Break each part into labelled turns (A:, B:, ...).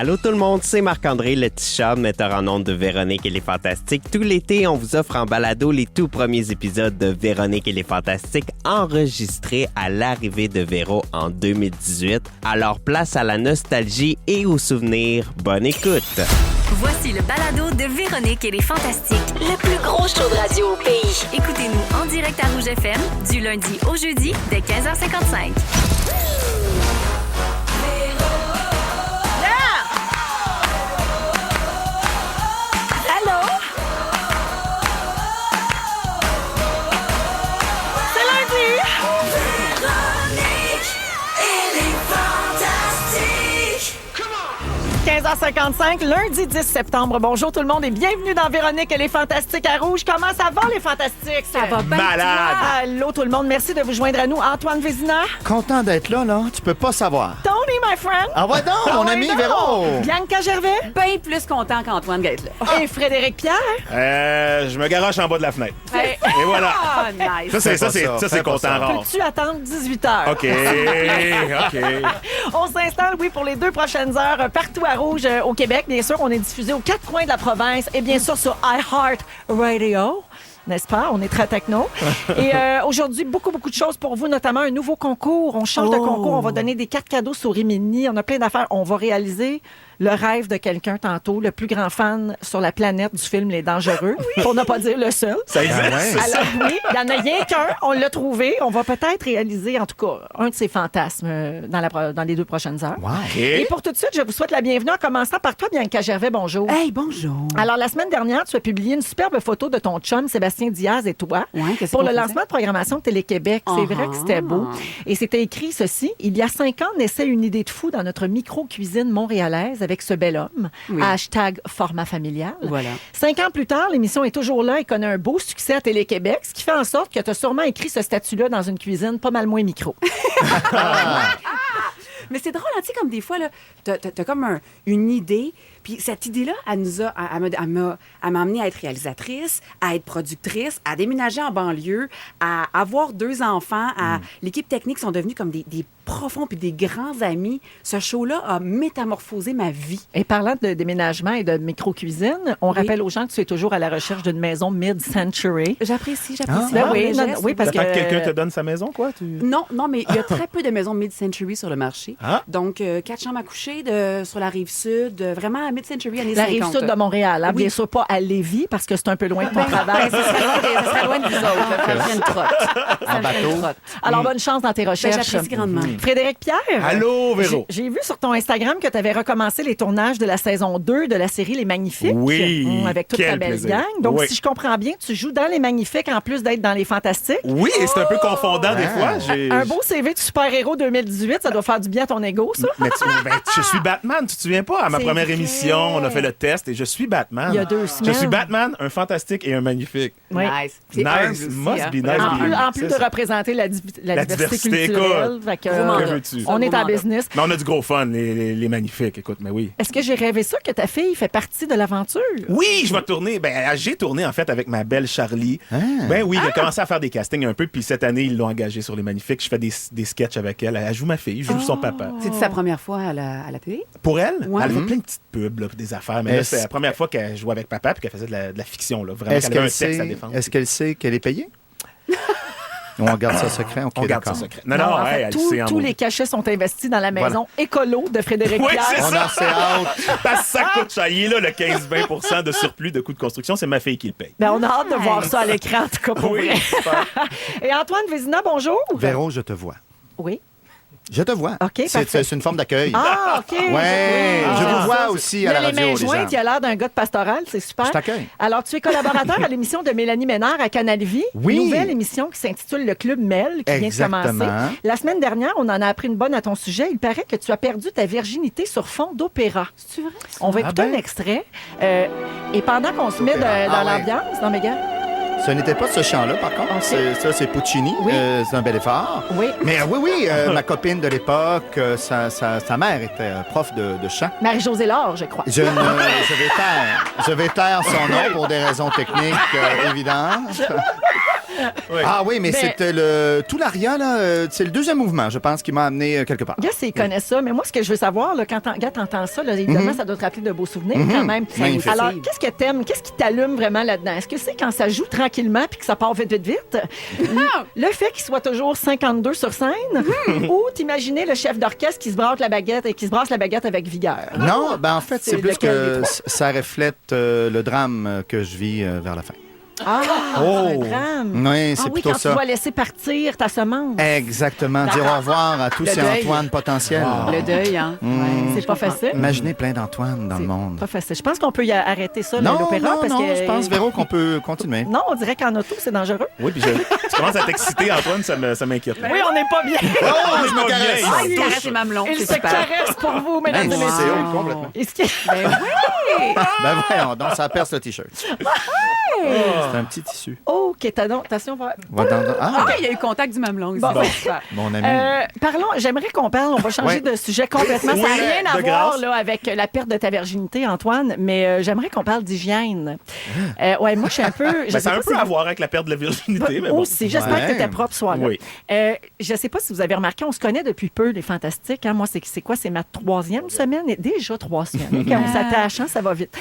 A: Allô tout le monde, c'est Marc-André, le petit chat, metteur en ondes de Véronique et les Fantastiques. Tout l'été, on vous offre en balado les tout premiers épisodes de Véronique et les Fantastiques enregistrés à l'arrivée de Véro en 2018. Alors place à la nostalgie et aux souvenirs. Bonne écoute!
B: Voici le balado de Véronique et les Fantastiques, le plus gros show de radio au pays. Écoutez-nous en direct à Rouge FM, du lundi au jeudi, dès 15h55.
C: C'est lundi! 15h55, lundi 10 septembre. Bonjour tout le monde et bienvenue dans Véronique et les Fantastiques à Rouge. Comment ça va, les Fantastiques?
D: Ça va bien.
E: Malade!
C: Allô tout le monde, merci de vous joindre à nous. Antoine Vézina,
E: Content d'être là, tu peux pas savoir.
C: Tony, my friend.
E: Ah ouais donc, mon ami Véro!
C: Bianca Gervais
D: Bien plus content qu'Antoine d'être là.
C: et Frédéric Pierre.
F: Je me garoche en bas de la fenêtre.
C: Hey,
F: Et voilà.
D: Ah, nice.
F: Ça, c'est
E: Fais pas
F: content
E: ça.
F: rare.
C: peux-tu attendre 18h?
F: OK.
C: On s'installe, oui, pour les 2 prochaines heures partout à Rouge au Québec. Bien sûr, on est diffusé aux 4 coins de la province et bien sûr sur iHeart Radio. N'est-ce pas? On est très techno. Et aujourd'hui, beaucoup de choses pour vous, notamment un nouveau concours. On change de concours. On va donner des cartes cadeaux sur Rimini. On a plein d'affaires. On va réaliser le rêve de quelqu'un tantôt, le plus grand fan sur la planète du film Les Dangereux, pour ne pas dire le seul.
F: Ça existe.
C: Alors oui, il n'y en a rien qu'un. On l'a trouvé. On va peut-être réaliser, en tout cas, un de ses fantasmes dans les 2 prochaines heures.
E: Wow.
C: Et pour tout de suite, je vous souhaite la bienvenue en commençant par toi, Bianca Gervais. Bonjour.
D: Hey, bonjour.
C: Alors, la semaine dernière, tu as publié une superbe photo de ton chum, Sébastien Diaz et toi,
D: Ouais, qu'est-ce
C: pour
D: qu'on
C: le
D: faisait?
C: lancement de programmation de Télé-Québec. C'est vrai que c'était beau. Et c'était écrit ceci. Il y a 5 ans, naissait une idée de fou dans notre micro-cuisine montréalaise avec ce bel homme.
D: Oui.
C: Hashtag format familial.
D: Voilà.
C: 5 ans plus tard, l'émission est toujours là et connaît un beau succès à Télé-Québec, ce qui fait en sorte que tu as sûrement écrit ce statut-là dans une cuisine pas mal moins micro.
D: Mais c'est drôle, hein, tu sais, comme des fois, là, t'as comme une idée, puis cette idée-là, elle m'a amenée à être réalisatrice, à être productrice, à déménager en banlieue, à avoir 2 enfants, l'équipe technique sont devenus comme des profonds puis des grands amis. Ce show-là a métamorphosé ma vie.
C: Et parlant de déménagement et de micro-cuisine, on rappelle aux gens que tu es toujours à la recherche d'une maison mid-century.
D: J'apprécie.
C: Ben oui,
D: le
C: non,
D: geste.
C: oui, parce
F: T'attends que
C: que-
F: quelqu'un te donne sa maison, quoi?
D: Non, mais il y a très peu de maisons mid-century sur le marché.
F: Ah.
D: Donc, 4 chambres à coucher sur la rive sud, vraiment à mid-century, années
C: La
D: 50.
C: rive sud de Montréal, hein?
D: Oui.
C: Bien sûr pas à Lévis, parce que c'est un peu loin de ton
D: Ben,
C: travail.
D: ça serait loin de vous autres. Ça me ferait une trotte. Ça me ferait une trotte.
C: Alors, bonne chance dans tes
D: Ben,
C: recherches.
D: j'apprécie grandement.
C: Frédéric Pierre.
F: Allô, Véro.
C: J'ai vu sur ton Instagram que tu avais recommencé les tournages de la saison 2 de la série Les Magnifiques.
F: Oui.
C: Avec toute ta
F: Quel
C: belle
F: plaisir.
C: gang. Donc,
F: Oui.
C: si je comprends bien, tu joues dans Les Magnifiques en plus d'être dans Les Fantastiques.
F: Oui, et c'est un peu confondant des fois.
C: Un beau CV de super-héros 2018, ça doit faire du bien à ton ego, ça.
F: Mais je suis Batman, tu te souviens pas? À ma
C: C'est
F: première
C: vrai.
F: émission, on a fait le test et je suis Batman.
C: Il y a 2
F: Je
C: semaines.
F: suis Batman, un fantastique et un magnifique.
C: Oui.
D: Nice. C'est
F: Nice.
D: humble aussi,
F: Must
D: hein.
F: be nice.
D: Vraiment
C: En plus,
D: humble.
C: en plus
F: C'est
C: de
F: ça.
C: représenter la diversité
F: diversité,
C: culturelle.
F: écoute.
C: Fait que,
D: Gros mandat.
F: Que veux-tu?
C: on est
D: Gros
C: en
D: mandat.
C: business.
F: Mais on a du gros fun, les magnifiques. Écoute, mais oui.
C: Est-ce que j'ai rêvé ça, que ta fille fait partie de l'aventure?
F: Oui, je vais tourner. Ben, j'ai tourné en fait avec ma belle Charlie. Ben oui, j'ai commencé à faire des castings un peu, puis cette année ils l'ont engagée sur Les Magnifiques. Je fais des sketchs avec elle. Elle joue ma fille, je joue son papa.
D: C'est sa première fois à la télé?
F: Pour elle,
D: Ouais.
F: elle fait plein de petites pubs, là, des affaires. Mais là,
E: Est-ce-
F: c'est la première fois qu'elle jouait avec papa puis qu'elle faisait de la fiction. Là, vraiment,
E: Est-ce
F: qu'elle avait un
E: qu'elle
F: texte à
E: sait,
F: défendre.
E: est-ce qu'elle sait qu'elle est payée? On garde ça secret? OK,
F: On garde ça
E: d'accord.
F: secret. Non,
C: En
F: ouais,
C: fait,
F: elle
C: tous
F: sait en
C: tous
F: maudit.
C: les cachets sont investis dans la maison écolo de Frédéric
F: Oui,
C: Pierre.
F: c'est
E: On
F: ça.
E: a assez hâte.
F: Parce que ça coûte cher. Il est là, le 15-20 de surplus de coûts de construction. C'est ma fille qui le paye.
C: Ben, on a hâte de voir ça à l'écran, en tout cas, pour
F: Oui,
C: vrai.
F: super.
C: Et Antoine Vézina, bonjour.
E: Véro, je te vois.
C: Oui.
E: Je te vois.
C: OK, parfait.
E: C'est une forme d'accueil.
C: Ah, OK.
E: Ouais, je vous vois
C: Ça,
E: aussi
C: il
E: à
C: a
E: la
C: les
E: radio,
C: mains
E: les gens.
C: jointes, il a l'air d'un gars de pastoral, c'est super.
E: Je t'accueille.
C: Alors, tu es collaborateur à l'émission de Mélanie Ménard à Canal Vie.
E: Oui.
C: Nouvelle émission qui s'intitule Le Club Mel, qui vient de
E: Exactement.
C: commencer. La semaine dernière, on en a appris une bonne à ton sujet. Il paraît que tu as perdu ta virginité sur fond d'opéra.
D: C'est vrai?
C: On va écouter
E: ben.
C: un extrait. Et pendant qu'on se met dans
E: Ah ouais.
C: l'ambiance, non, mais gars,
E: Ce n'était pas ce chant-là, par contre.
C: OK.
E: C'est Puccini.
C: Oui.
E: C'est un bel effort.
C: oui.
E: Mais oui, ma copine de l'époque, sa mère était prof de chant.
C: Marie-Josée Laure, je crois.
E: Je vais taire son nom pour des raisons techniques évidentes. Ah oui, mais
C: Ben-
E: c'était tout l'aria, là, c'est le deuxième mouvement, je pense, qui m'a amené quelque part.
C: Gars, s'ils connaissent ça, mais moi, ce que je veux savoir, là, quand t'entends ça, là, évidemment, ça doit te rappeler de beaux souvenirs quand même.
E: Magnifique.
C: Alors, qu'est-ce que t'aimes? Qu'est-ce qui t'allume vraiment là-dedans? Est-ce que c'est quand ça joue tranquillement puis que ça part vite, vite, vite? Le fait qu'il soit toujours 52 sur scène? Ou t'imaginais le chef d'orchestre qui se brasse la baguette et qui se brasse la baguette avec vigueur?
E: Non, ben en fait, c'est plus
C: lequel
E: que
C: des trois?
E: ça reflète le drame que je vis vers la fin.
C: Ah,
F: Oh.
C: un drame.
E: Oui, c'est
C: Ah oui,
E: plutôt
C: quand
E: ça.
C: tu vas laisser partir ta semence.
E: Exactement, dire au revoir à tous
D: Le
E: ces
D: deuil.
E: Antoine potentiels.
D: Le deuil, hein? Ouais,
C: C'est pas facile.
E: Imaginez plein d'Antoine dans le monde.
C: Pas facile. Je pense qu'on peut y arrêter ça,
E: Non,
C: l'opéra,
E: non,
C: parce
E: non,
C: que...
E: je pense, Véro, qu'on peut continuer.
C: Non, on dirait qu'en auto, c'est dangereux.
F: Oui, puis tu commences à t'exciter, Antoine, ça m'inquiète.
C: Oui, on n'est pas bien.
E: Oh, je me
F: Pas
E: caresse!
F: bien.
D: Ah, il caresse les mamelons,
C: Il
D: c'est
C: se
D: super.
C: caresse pour vous, mesdames et
E: Hey,
C: messieurs.
E: c'est complètement.
C: Et ce qui-
D: Ben oui!
E: Ben voyons, donc ça perce le T-shirt. C'est un petit tissu.
C: OK, attention, on va...
E: Va Ah,
D: OK, il y a eu contact du mamelon ici.
C: Bon.
D: Super.
E: mon ami.
C: Parlons, j'aimerais qu'on parle, on va changer
E: Ouais.
C: de sujet complètement. Ça n'a
F: Oui,
C: rien à
F: de
C: voir
F: grâce.
C: là, avec la perte de ta virginité, Antoine, mais j'aimerais qu'on parle d'hygiène. Ouais, moi, je suis un peu... je
F: Ben,
C: sais
F: ça a
C: pas
F: un peu
C: si
F: à
C: vous-
F: voir avec la perte de la virginité, mais bon.
C: Aussi, j'espère
E: Ouais.
C: que t'étais propre ce soir-là.
F: Oui.
C: Je ne sais pas si vous avez remarqué, on se connaît depuis peu, les Fantastiques. Hein? Moi, c'est quoi? C'est ma 3e semaine? Et déjà 3 semaines. Quand on s'attache, hein, ça va vite.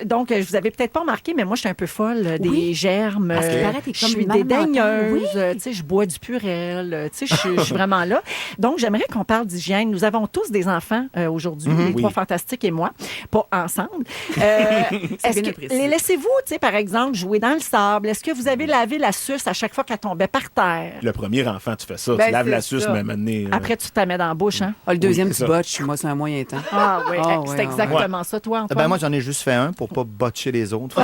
C: Donc, je vous avais peut-être pas remarqué, mais moi, je suis un peu folle des
D: Oui.
C: germes.
D: Parce qu'il paraît que t'es
C: Je
D: comme
C: suis
D: une maman
C: dédaigneuse.
D: mentale.
C: Tu sais, je bois du purel. Tu sais, je suis vraiment là. Donc, j'aimerais qu'on parle d'hygiène. Nous avons tous des enfants aujourd'hui, les
F: Oui.
C: 3 Fantastiques et moi, pas ensemble. Est-ce
D: bien
C: que
D: apprécié.
C: les laissez-vous, tu sais, par exemple, jouer dans le sable? Est-ce que vous avez lavé la suce à chaque fois qu'elle tombait par terre?
F: Le premier enfant, tu fais ça.
D: Ben,
F: tu laves
D: c'est
F: la suce,
D: ça.
F: mais maintenant.
C: Après, tu te la mets dans la bouche, hein?
D: Ah, le deuxième,
F: Oui,
D: tu
F: c'est ça.
D: botches. Moi, c'est un moyen temps.
C: Ah oui,
D: Ah,
C: c'est
D: ouais,
C: exactement ça, toi, Antoine.
E: Ben moi, j'en ai juste fait un pour pas botcher les autres.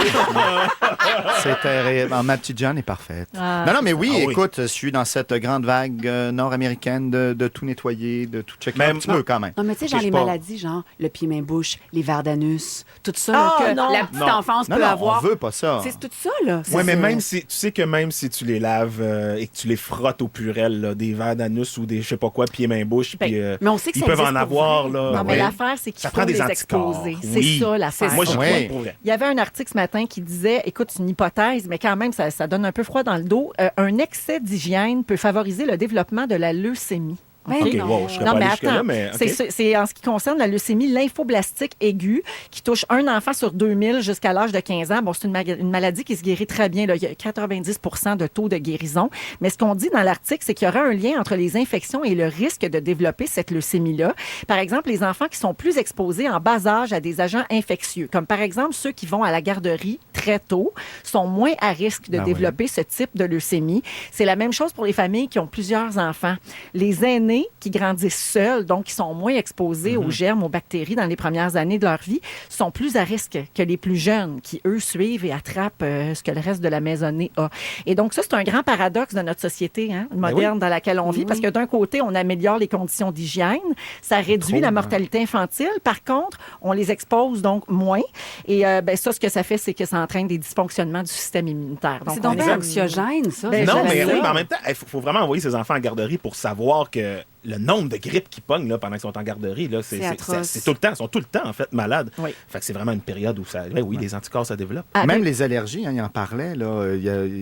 E: C'est terrible. Ma petite Jeanne est parfaite.
C: Ah.
E: Non, mais oui,
F: Ah oui.
E: écoute, je suis dans cette grande vague nord-américaine de tout nettoyer, de tout checker.
F: Même-
E: Un petit peu quand même.
D: Non, mais tu sais,
E: Je
D: genre
E: sais
D: les
E: pas.
D: maladies, genre le pied-main-bouche, les vers d'anus, tout ça
C: Ah,
D: là, que
C: non.
D: la petite
F: Non.
D: enfance
E: Non,
D: peut
E: non,
D: avoir.
E: on veut pas ça.
D: C'est tout ça, là.
F: Oui, mais
D: C'est-
F: même si tu sais que même si tu les laves et que tu les frottes au purel, là, des vers d'anus ou des je sais pas quoi, pieds-mains-bouche,
C: Ben,
F: puis
D: mais on sait que
F: ils
D: ça
F: peuvent en
D: existe pour
F: avoir
D: vrai.
F: là.
C: Non, mais
F: ouais.
C: l'affaire, c'est qu'il
F: Ça
C: faut
F: prend des
C: les
F: anticorps.
C: exposer.
F: Oui.
C: C'est ça, l'affaire.
F: Moi, j'y
E: Ouais.
F: crois pour vrai.
C: Il y avait un article ce matin qui disait, écoute, c'est une hypothèse, mais quand même, ça donne un peu froid dans le dos. Un excès d'hygiène peut favoriser le développement de la leucémie.
D: Ben
F: OK,
D: non.
F: wow, je serais
C: Non,
F: pas
C: mais
F: allé jusque-là,
C: attends,
F: mais. OK.
C: c'est en ce qui concerne la leucémie lymphoblastique aiguë qui touche un enfant sur 2000 jusqu'à l'âge de 15 ans. Bon, c'est une maladie qui se guérit très bien. Là. Il y a 90 de taux de guérison. Mais ce qu'on dit dans l'article, c'est qu'il y aura un lien entre les infections et le risque de développer cette leucémie-là. Par exemple, les enfants qui sont plus exposés en bas âge à des agents infectieux, comme par exemple ceux qui vont à la garderie très tôt, sont moins à risque de
F: Ah
C: développer ce type de leucémie. C'est la même chose pour les familles qui ont plusieurs enfants. Les aînés qui grandissent seuls, donc qui sont moins exposés aux germes, aux bactéries dans les premières années de leur vie, sont plus à risque que les plus jeunes qui, eux, suivent et attrapent ce que le reste de la maisonnée a. Et donc ça, c'est un grand paradoxe de notre société moderne dans laquelle on vit, parce que d'un côté, on améliore les conditions d'hygiène, ça réduit la mortalité infantile. Par contre, on les expose donc moins. Et ça, ce que ça fait, c'est que ça entraîne des dysfonctionnements du système immunitaire.
D: C'est donc
C: on est-
D: bien anxiogène, ça.
C: Ben,
F: Non,
C: j'avais
F: mais
C: ça.
F: oui, mais en même temps, il faut vraiment envoyer ses enfants en garderie pour savoir que le nombre de grippes qu'ils pognent là, pendant qu'ils sont en garderie, là,
D: C'est atroce.
F: c'est tout le temps. Ils sont tout le temps, en fait, malades.
C: Oui.
F: Fait que c'est vraiment une période où ça. Oui, les anticorps, ça développe.
C: Ah,
E: Même
C: ben-
E: les allergies, hein, il en parlait, là,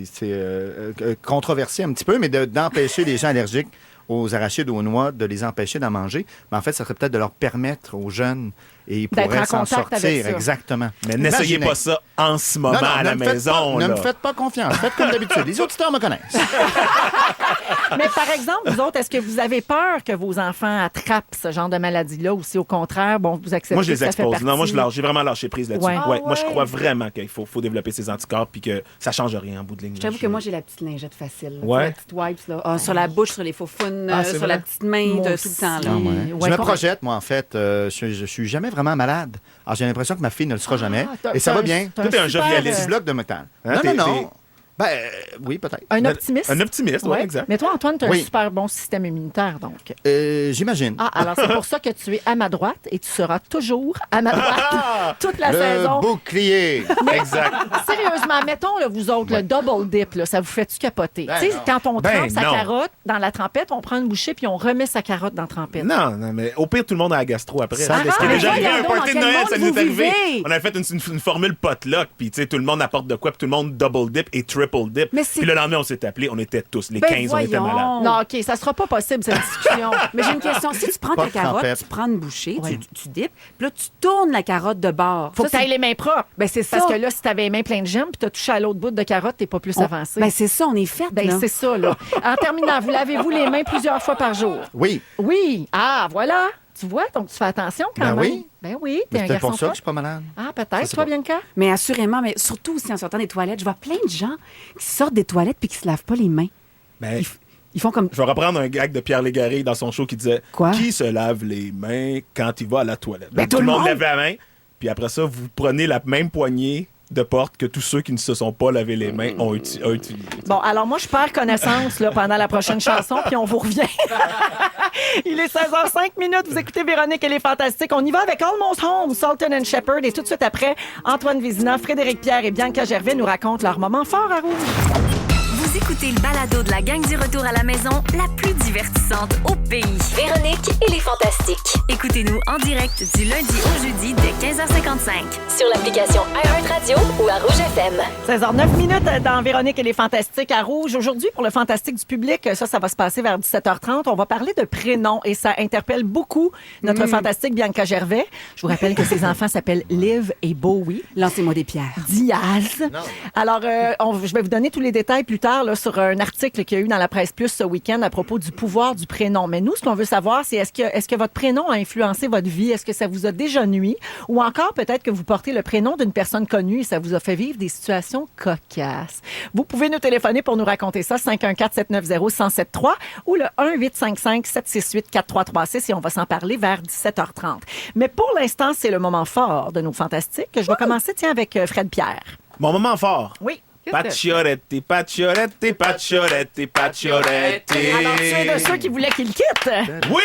E: c'est controversé un petit peu, mais d'empêcher les gens allergiques aux arachides ou aux noix, de les empêcher d'en manger. Mais en fait, ça serait peut-être de leur permettre aux jeunes et ils
C: D'être
E: pourraient
C: en
E: s'en
C: contact avec
E: sortir.
C: ça.
E: Exactement.
F: Mais n'essayez
E: Imaginez.
F: pas ça en ce moment
E: Non, non,
F: à la
E: ne me faites
F: maison.
E: pas-
F: là.
E: Ne me faites pas confiance. Faites comme d'habitude. Les auditeurs me connaissent.
C: Mais par exemple, vous autres, est-ce que vous avez peur que vos enfants attrapent ce genre de maladie-là ou si au contraire, bon, vous acceptez
F: Moi, je
C: que
F: les
C: ça fait
F: expose.
C: partie?
F: Non, moi, j'ai vraiment lâché prise là-dessus.
C: Ouais.
F: Ouais,
C: Ah
F: moi, je
C: ouais.
F: crois vraiment qu'il faut développer ces anticorps puis que ça change rien en bout de ligne.
D: Je t'avoue que moi, j'ai la petite lingette facile. là.
F: Ouais.
D: La petite wipes, là. Ah, sur la bouche, sur les faux faunes,
F: Ah, c'est
D: sur la
F: vrai?
D: petite main,
C: Moi
D: tout le temps. Là.
C: aussi.
E: Ouais,
C: Ouais,
E: je me
C: quand-
E: projette, moi, en fait. Je suis jamais vraiment malade. Alors, j'ai l'impression que ma fille ne le sera jamais.
C: t'as-
E: Et ça
C: t'as
E: va
C: un-
E: bien.
C: t'as
F: Toi, t'es un
C: super,
F: jovialiste.
E: Petit bloc de métal.
F: Hein,
E: non,
F: t'es-
E: non. Ben, oui, peut-être.
C: Un optimiste.
F: Un optimiste, oui,
C: Ouais.
F: exact.
C: Mais toi, Antoine, tu as un
E: Oui.
C: super bon système immunitaire, donc.
E: J'imagine.
C: Ah, alors c'est pour ça que tu es à ma droite et tu seras toujours à ma droite toute la
E: Le
C: saison.
E: bouclier.
F: Exact.
C: Sérieusement, mettons, là, vous autres, le double dip, là, ça vous fait-tu capoter?
E: Ben
C: Tu sais,
E: non.
C: quand on
F: Ben
C: trempe sa
F: non.
C: carotte dans la trempette, on prend une bouchée puis on remet sa carotte dans la trempette.
F: Non, non, mais au pire, tout le monde a la gastro après.
E: Ça
F: Ce qui est
E: dépend.
F: déjà arrivé à un
C: Voyons donc,
F: party de
C: dans quel
F: Noël, ça
C: monde
F: nous est
C: vous
F: arrivé.
C: vivez?
F: On a fait une formule potluck, puis tu sais, tout le monde apporte de quoi, puis tout le monde double dip et triple triple dip.
D: Mais c'est-
F: Puis le lendemain, on s'est appelés, on était tous, les
D: Ben
F: 15, on était
D: voyons.
F: malades.
C: Non, OK, ça sera pas possible, cette discussion.
D: Mais j'ai une question. Si tu prends
E: Pas
D: ta
E: de
D: carotte,
E: trempette.
D: tu prends une bouchée,
C: Ouais.
D: tu dippes, puis là, tu tournes la carotte de bord.
C: Faut
D: Ça,
C: que tu aies les mains propres.
D: Ben, c'est ça.
C: Parce que là, si tu avais les mains pleines de gemmes puis tu as touché à l'autre bout de carotte, tu pas plus avancé.
D: Ben, c'est ça, on est fait.
C: Ben,
D: là.
C: c'est ça, là. En terminant, vous lavez-vous les mains plusieurs fois par jour?
E: Oui.
C: Oui. Ah, voilà. Tu vois, donc tu fais attention quand
E: Ben
C: même.
E: oui.
C: Ben oui, t'es
E: C'est
C: un
E: peut-être
C: garçon
E: pour ça que je
C: fort.
E: suis pas malade.
C: Ah,
E: Je
C: peut-être.
E: sais
C: Toi,
E: pas.
C: Bianca?
D: Mais assurément, mais surtout aussi en sortant des toilettes, je vois plein de gens qui sortent des toilettes puis qui se lavent pas les mains.
F: Ben,
D: Ils font comme...
F: je vais reprendre un gag de Pierre Légaré dans son show qui disait
D: Quoi?
F: Qui se lave les mains quand il va à la toilette?
D: Ben,
F: Donc,
D: tout
F: tout le
D: le
F: monde
D: monde.
F: lève la main, puis après ça, vous prenez la même poignée de porte que tous ceux qui ne se sont pas lavé les mains ont utilisé.
C: Bon, alors moi, je perds connaissance là, pendant la prochaine chanson, puis on vous revient. Il est 16h05 minutes. Vous écoutez Véronique, elle est fantastique. On y va avec Almost Home, Sultan and Shepherd. Et tout de suite après, Antoine Vézina, Frédéric Pierre et Bianca Gervais nous racontent leur moment fort à Rouge.
B: Vous écoutez le balado de la gang du retour à la maison, la plus divertissante au pays.
G: Véronique et les Fantastiques.
B: Écoutez-nous en direct du lundi au jeudi dès 15h55.
G: Sur l'application iHeartRadio ou à Rouge FM.
C: 16h09 minutes dans Véronique et les Fantastiques à Rouge. Aujourd'hui, pour le Fantastique du public, ça va se passer vers 17h30. On va parler de prénoms et ça interpelle beaucoup notre fantastique Bianca Gervais. Je vous rappelle que ses enfants s'appellent Liv et Bowie.
D: Lancez-moi des pierres.
C: Diaz. Alors, je vais vous donner tous les détails plus tard là, sur un article qu'il y a eu dans la Presse Plus ce week-end à propos du pouvoir du prénom. Mais nous, ce qu'on veut savoir, c'est est-ce que votre prénom a influencé votre vie? Est-ce que ça vous a déjà nui? Ou encore, peut-être que vous portez le prénom d'une personne connue et ça vous a fait vivre des situations cocasses. Vous pouvez nous téléphoner pour nous raconter ça, 514-790-1073 ou le 1-855-768-4336 et on va s'en parler vers 17h30. Mais pour l'instant, c'est le moment fort de nos fantastiques. Je vais commencer, tiens, avec Fred Pierre.
F: Mon moment fort.
C: Oui.
F: Pacioretti, pacioretti, pacioretti, pacioretti.
C: Alors, tu es de ceux qui voulaient qu'il quitte.
F: Oui!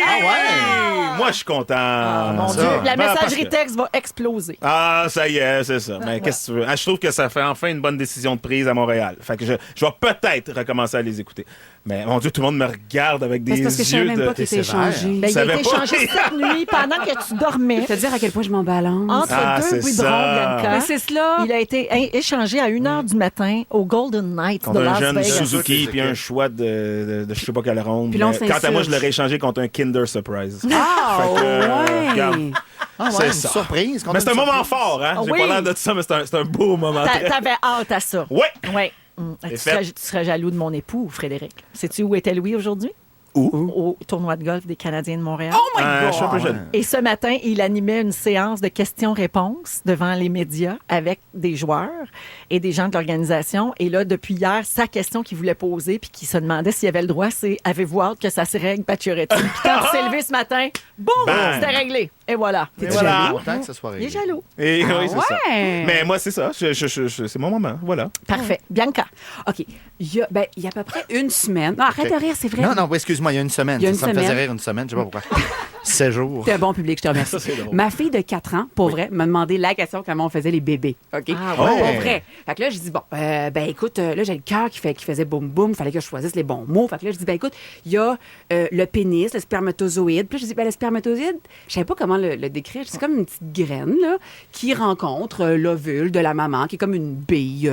E: Ah ouais?
F: Moi, je suis content.
C: Ah, mon
E: ça.
C: Dieu, la
F: Ben, parce
C: messagerie
F: que-
C: texte va exploser.
F: Ah, ça y est, c'est ça. Mais qu'est-ce que tu veux? Ah, je trouve que ça fait enfin une bonne décision de prise à Montréal. Fait que je vais peut-être recommencer à les écouter. Mais mon Dieu, tout le monde me regarde avec des
D: C'est parce que je savais
F: yeux
D: même
F: de...
D: pas qu'il était
E: T'es sévère.
D: échangé.
C: Ben, il a
F: savais
C: été
F: pas.
C: échangé cette nuit pendant que tu dormais
D: Je te dire à quel point je m'en balance.
C: entre
F: Ah,
C: deux
F: c'est
C: goudrons,
F: ça.
C: Bianca.
D: Mais c'est cela.
C: Il a été échangé à 1h du matin au Golden Knights
F: Contre
C: de
F: un
C: Las
F: jeune
C: Vegas.
F: Suzuki puis un choix de je sais pas quelle ronde.
D: Puis là, on
F: Mais quant à moi,
D: s'insurge.
F: je l'aurais échangé contre un Kinder Surprise.
D: Ah,
F: Fait que, regarde.
D: ouais.
E: Ah ouais,
F: C'est
E: une
F: ça.
E: surprise.
F: Mais c'est un moment fort, hein? J'ai
C: Oui.
F: pas l'air de ça, mais c'est un beau moment.
C: T'avais hâte à ça.
F: Ouais!
C: Oui.
F: C'est
C: Tu
F: fait.
C: serais jaloux de mon époux, Frédéric. Sais-tu où était Louis aujourd'hui?
F: Où?
C: Au tournoi de golf des Canadiens de Montréal.
D: Oh my
F: Je suis un peu
D: God.
F: jeune.
C: Et ce matin, il animait une séance de questions-réponses devant les médias avec des joueurs et des gens de l'organisation. Et là, depuis hier, sa question qu'il voulait poser puis qu'il se demandait s'il avait le droit, c'est « Avez-vous hâte que ça se règle, Pacioretty? » Puis quand il s'est levé ce matin, boum,
F: Bang.
C: c'était réglé. Et voilà.
F: Et voilà.
E: Content que ce soit
C: Il est
E: réglé.
C: jaloux.
F: Et oui, c'est ça.
D: Ouais.
F: Mais moi, c'est ça. C'est mon moment. Voilà.
C: Parfait. Bianca.
D: OK. Il y a à peu près une semaine. Non, arrête de rire, c'est vrai.
E: Non, non, oui, excuse-moi, il y a une semaine.
D: Il y a une
E: ça me faisait
D: semaine.
E: rire une semaine, je sais pas pourquoi. 7 jours.
D: T'es un bon public, je te remercie.
F: Ça, c'est drôle.
D: Ma fille de 4 ans, pour vrai, m'a demandé la question comment on faisait les bébés. OK?
C: Ah
F: ouais.
D: Pour vrai. Fait que là, je dis, bon, ben écoute, là, j'ai le cœur qui faisait boum boum, fallait que je choisisse les bons mots. Fait que là, je dis, ben écoute, il y a le pénis, le spermatozoïde. Puis là, je dis, ben le spermatozoïde, je savais pas comment le décrire. C'est comme une petite graine, là, qui rencontre l'ovule de la maman, qui est comme une bille.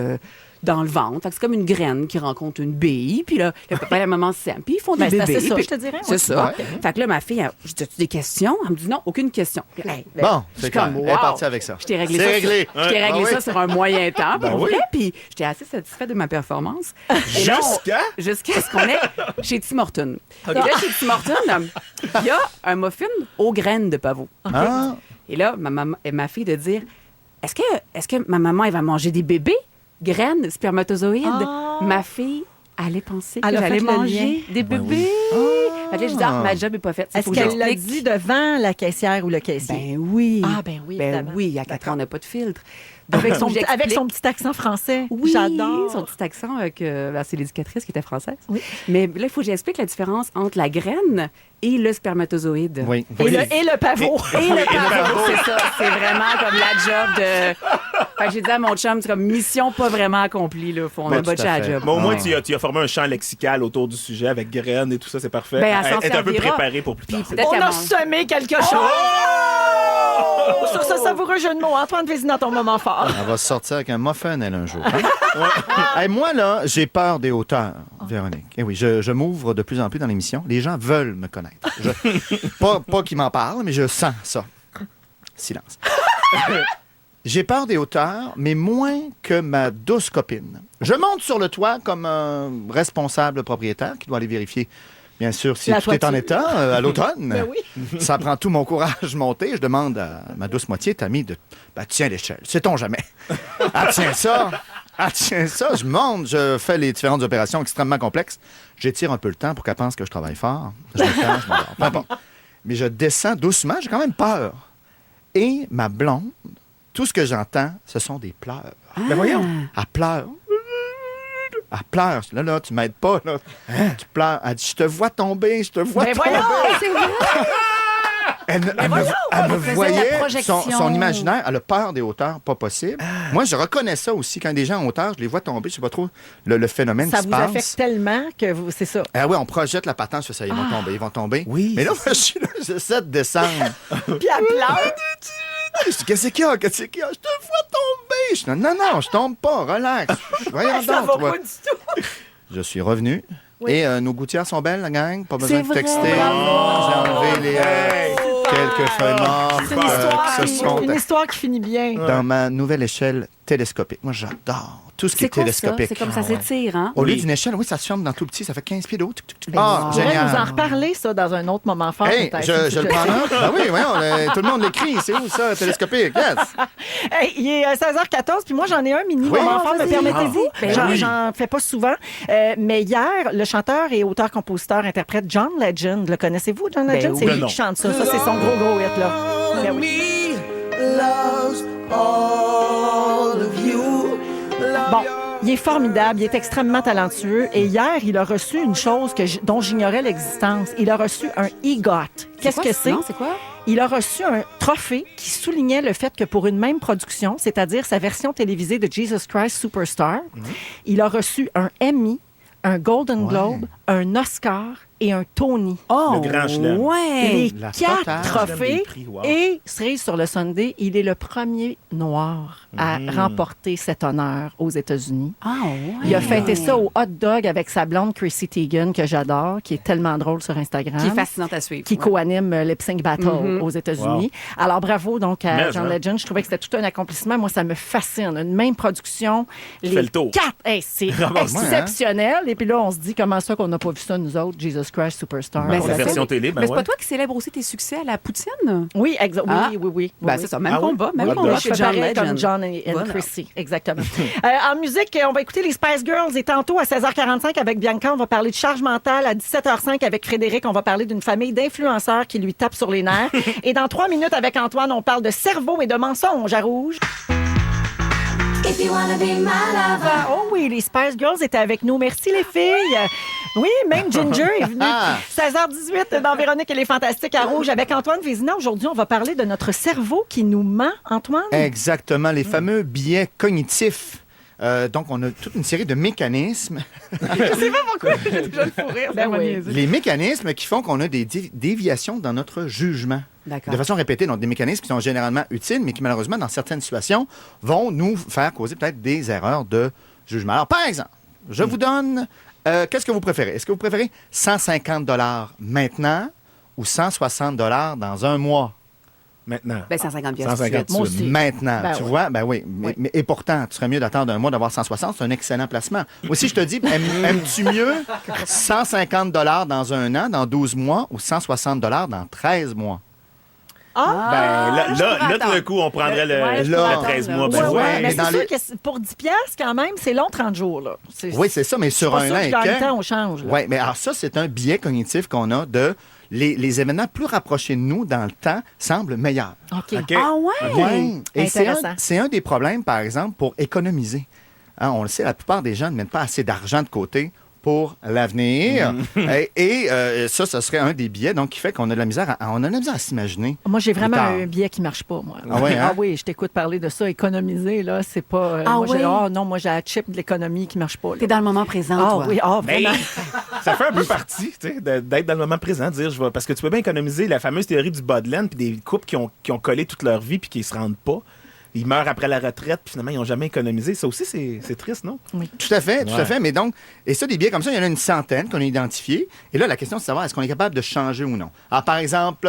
D: Dans le ventre. Fait que c'est comme une graine qui rencontre une bille. Puis là, le papa et la maman s'aiment. Puis ils font des
C: Ben, c'est
D: bébés.
C: assez ça,
D: Puis-
C: je te dirais,
D: C'est
C: ouais.
D: ça.
E: Ouais.
D: Fait que là, ma fille, je dis, as-tu des questions? Elle me dit non, aucune question. Hey, ben,
E: Bon,
D: je
E: c'est
D: suis
E: clair.
D: comme,
E: Elle est
D: wow.
E: partie avec ça.
D: Je t'ai réglé
E: C'est
D: ça.
E: réglé.
D: Je t'ai réglé
E: Ah
D: ça
E: oui.
D: sur un moyen temps, pour
F: oui.
D: vrai. Puis j'étais assez satisfaite de ma performance. Et là, jusqu'à ce qu'on ait chez Tim Hortons. Et là, chez Tim Hortons, il y a un muffin aux graines de pavot.
E: Ah,
D: Et là, ma fille de dire, est-ce que ma maman, elle va manger des bébés? Graines, spermatozoïdes?
C: Ah.
D: Ma fille allait penser que
C: Elle a
D: j'allais
C: fait le
D: manger des bébés. Fait que là, je dis, ma job n'est pas faite.
C: Est-ce
D: Faut que
C: qu'elle l'a
D: j'explique.
C: dit devant la caissière ou le caissier?
D: Ben oui.
C: Ah, ben oui,
D: Ben
C: évidemment.
D: oui, à 4 ans, on n'a pas de filtre.
C: avec, son,
D: Faut que j'explique.
C: avec son petit accent français.
D: Oui,
C: J'adore.
D: son petit accent, c'est l'éducatrice qui était française.
C: Oui.
D: Mais là, il faut que j'explique la différence entre la graine et le spermatozoïde.
E: oui.
C: Et le pavot.
D: Et le pavot, c'est ça. C'est vraiment comme la job de... Fait que j'ai dit à mon chum, c'est comme mission pas vraiment accomplie, là. Faut on
E: Ben,
D: a botché
E: tout à
D: la
E: fait.
D: job.
F: Mais au moins,
E: Ah.
F: tu as formé un champ lexical autour du sujet avec graines et tout ça, c'est parfait.
D: Ben, elle s'en
F: Être un peu
D: servira.
F: préparé pour plus
D: Puis
F: tard.
D: peut-être
C: On
D: qu'elle
C: a
D: mange.
C: semé quelque chose. Sur ce, ce savoureux jeu de mots. Antoine Vézina, ton moment fort.
E: Elle va sortir avec un muffin, elle, un jour. Hein? Hey, moi, là, j'ai peur des hauteurs, Véronique. Eh oui, je m'ouvre de plus en plus dans l'émission. Les gens veulent me connaître. Pas qu'ils m'en parlent, mais je sens ça. Silence. J'ai peur des hauteurs, mais moins que ma douce copine. Je monte sur le toit comme un responsable propriétaire qui doit aller vérifier, bien sûr, si tout est en état à l'automne.
C: Ben oui.
E: Ça prend tout mon courage monter. Je demande à ma douce moitié, Tammy, de... tiens l'échelle, sait-on jamais. Tiens ça. Je monte, je fais les différentes opérations extrêmement complexes. J'étire un peu le temps pour qu'elle pense que je travaille fort. Je me calme, je m'endors. Peu importe. Mais je descends doucement, j'ai quand même peur. Et ma blonde, tout ce que j'entends, ce sont des pleurs.
F: Mais voyons.
E: Elle pleure. Elle pleure. Là, tu m'aides pas. Là. Tu pleures. Elle dit, je te vois tomber,
C: Mais voyons, c'est vrai.
E: Elle me voyait, son imaginaire, elle a peur des hauteurs, pas possible. Moi, je reconnais ça aussi. Quand des gens en hauteur, je les vois tomber, je sais pas trop le phénomène qui se passe.
C: Ça vous affecte tellement que c'est ça.
E: Ah oui, on projette la patente, ça, ils vont tomber.
F: Oui.
E: Mais là, je suis là, j'essaie de descendre.
C: Puis elle pleure.
E: Je dis, qu'est-ce qu'il y a? Je te vois tomber. Je dis, non, je tombe pas, relax. Voyons
C: Ça
E: donc,
C: va
E: toi.
C: pas du tout.
E: Je suis revenu.
C: Oui.
E: Et nos gouttières sont belles, la gang. Pas besoin
D: C'est
E: de
D: vrai.
E: texter. J'ai enlevé les quelques feuilles mortes
C: C'est une histoire,
E: qui se sont
C: une histoire qui finit bien.
E: dans ma nouvelle échelle télescopique. Moi, j'adore tout ce qui est
D: C'est quoi ça?
E: télescopique.
D: C'est comme ça s'étire, hein?
E: Au lieu
F: Oui.
E: d'une échelle, oui, ça se ferme dans tout petit. Ça fait 15 pieds d'eau.
C: On pourrait
E: Génial.
C: nous en reparler, ça, dans un autre moment fort.
E: Hey,
C: peut-être.
E: je le prends là. Ben oui, voyons, tout le monde l'écrit. C'est où ça, télescopique? Yes.
C: Hey, il est 16h14, puis moi, j'en ai un mini
E: Oui.
C: moment fort, me
D: vas-y.
C: permettez-vous?
D: Ben
C: J'en fais pas souvent. Mais hier, le chanteur et auteur-compositeur-interprète John Legend, le connaissez-vous, John
D: Ben
C: Legend?
D: oui.
C: C'est
F: Ben
C: lui
F: non.
C: qui chante ça. Ça, c'est son gros hit, là. Ben oui. Bon, il est formidable, il est extrêmement talentueux. Et hier, il a reçu une chose dont j'ignorais l'existence. Il a reçu un EGOT. Qu'est-ce que c'est?
D: Non, c'est quoi?
C: Il a reçu un trophée qui soulignait le fait que pour une même production, c'est-à-dire sa version télévisée de Jesus Christ Superstar, il a reçu un Emmy, un Golden Globe, un Oscar et un Tony.
D: Oh,
F: Le grand chelem.
D: ouais.
C: Les
E: la
C: 4
E: totale.
C: trophées.
F: Des prix, wow.
C: Et cerise sur le Sunday, il est le premier noir à remporter cet honneur aux États-Unis.
D: Ah, ouais.
C: Il a fêté ça au hot dog avec sa blonde Chrissy Teigen, que j'adore, qui est tellement drôle sur Instagram.
D: Qui est fascinante à suivre.
C: Qui
D: ouais.
C: co-anime Lip Sync Battle aux États-Unis. Alors, bravo donc à
F: Mais,
C: John
F: hein.
C: Legend. Je trouvais que c'était tout un accomplissement. Moi, ça me fascine. Une même production.
F: fais le tour.
C: 4. Hey, c'est exceptionnel. Et puis là, on se dit comment ça qu'on n'a pas vu ça, nous autres, Jesus Christ Superstar.
D: Ben,
F: Pour la
D: c'est ça.
F: version télé, ben
D: Mais c'est
F: ouais.
C: Ah,
D: pas toi qui célèbre aussi tes succès à la poutine?
C: Oui,
D: Ah.
C: oui.
D: Ben,
C: oui.
D: c'est ça, même
F: Ah oui?
D: combat, même
F: Hot
D: combat
F: dog.
C: Je
D: chez
C: fais
D: John
C: pareil comme
D: Legend.
C: John et
D: Voilà.
C: Chrissy, exactement. En musique, on va écouter les Spice Girls et tantôt à 16h45 avec Bianca, on va parler de charge mentale. À 17h05 avec Frédéric, on va parler d'une famille d'influenceurs qui lui tapent sur les nerfs. Et dans 3 minutes avec Antoine, on parle de cerveau et de mensonges à rouge. Oh oui, les Spice Girls étaient avec nous. Merci les filles. Oui, même Ginger est venue. 16h18 dans Véronique et les Fantastiques à Rouge avec Antoine Vézina. Aujourd'hui, on va parler de notre cerveau qui nous ment, Antoine.
E: Exactement, les fameux biais cognitifs. Donc, on a toute une série de mécanismes.
C: Je sais pas pourquoi j'ai déjà le fou rire. Ben oui.
E: Les mécanismes qui font qu'on a des déviations dans notre jugement.
D: D'accord.
E: De façon répétée, donc des mécanismes qui sont généralement utiles, mais qui malheureusement, dans certaines situations, vont nous faire causer peut-être des erreurs de jugement. Alors, par exemple, je vous donne... qu'est-ce que vous préférez? Est-ce que vous préférez 150 $ maintenant ou 160 $ dans un mois?
F: Maintenant.
D: Ben, 150 pièces.
F: 150
C: Moi aussi.
E: Maintenant,
C: Ben
E: tu
C: oui.
E: vois? Ben oui. Et pourtant, tu serais mieux d'attendre un mois d'avoir 160. C'est un excellent placement. Aussi, je te dis, aimes-tu mieux 150 $ dans un an, dans 12 mois, ou 160 $ dans 13 mois?
F: Ben,
D: je pourrais
F: là, tout d'un
D: attendre.
F: coup, on prendrait
C: Ouais, je
F: le
C: pourrais
F: 13
C: attendre,
F: mois.
C: là.
F: Ben
C: Ouais,
F: ouais.
C: ouais, mais
E: mais dans
C: c'est sûr
E: les-
C: que pour 10 piastres, quand même, c'est long 30 jours. Là.
E: Oui, c'est ça, mais sur
C: pas
E: un
C: sûr
E: an
C: que
E: et
C: je gagne le temps
E: quelques...
C: au change. là.
E: Oui, mais alors ça, c'est un biais cognitif qu'on a de... Les événements plus rapprochés de nous dans le temps semblent meilleurs.
C: OK.
F: OK.
D: Ah ouais?
E: Ouais. Et
C: Intéressant.
E: c'est un des problèmes, par exemple, pour économiser. Hein, on le sait, la plupart des gens ne mettent pas assez d'argent de côté pour l'avenir. Ça serait un des biais donc, qui fait qu'on a de la misère à s'imaginer.
C: Moi, j'ai vraiment
E: Plus tard.
C: un biais qui marche pas, moi.
E: Ah ouais, hein?
C: Ah oui, je t'écoute parler de ça. Économiser, là, c'est pas...
D: Ah
C: moi,
D: oui?
C: moi, j'ai la chip de l'économie qui marche pas. Là.
D: T'es dans le moment présent,
C: Ah
D: toi.
C: oui,
F: Ben,
C: vraiment.
F: ça fait un peu partie, tu sais, d'être dans le moment présent, de dire parce que tu peux bien économiser la fameuse théorie du bas de laine, puis des couples qui ont collé toute leur vie puis qui se rendent pas. Ils meurent après la retraite, puis finalement, ils n'ont jamais économisé. Ça aussi, c'est triste, non?
E: Tout à fait. Mais donc, et ça, des biais comme ça, il y en a une centaine qu'on a identifiés. Et là, la question, c'est de savoir est-ce qu'on est capable de changer ou non. Alors, par exemple,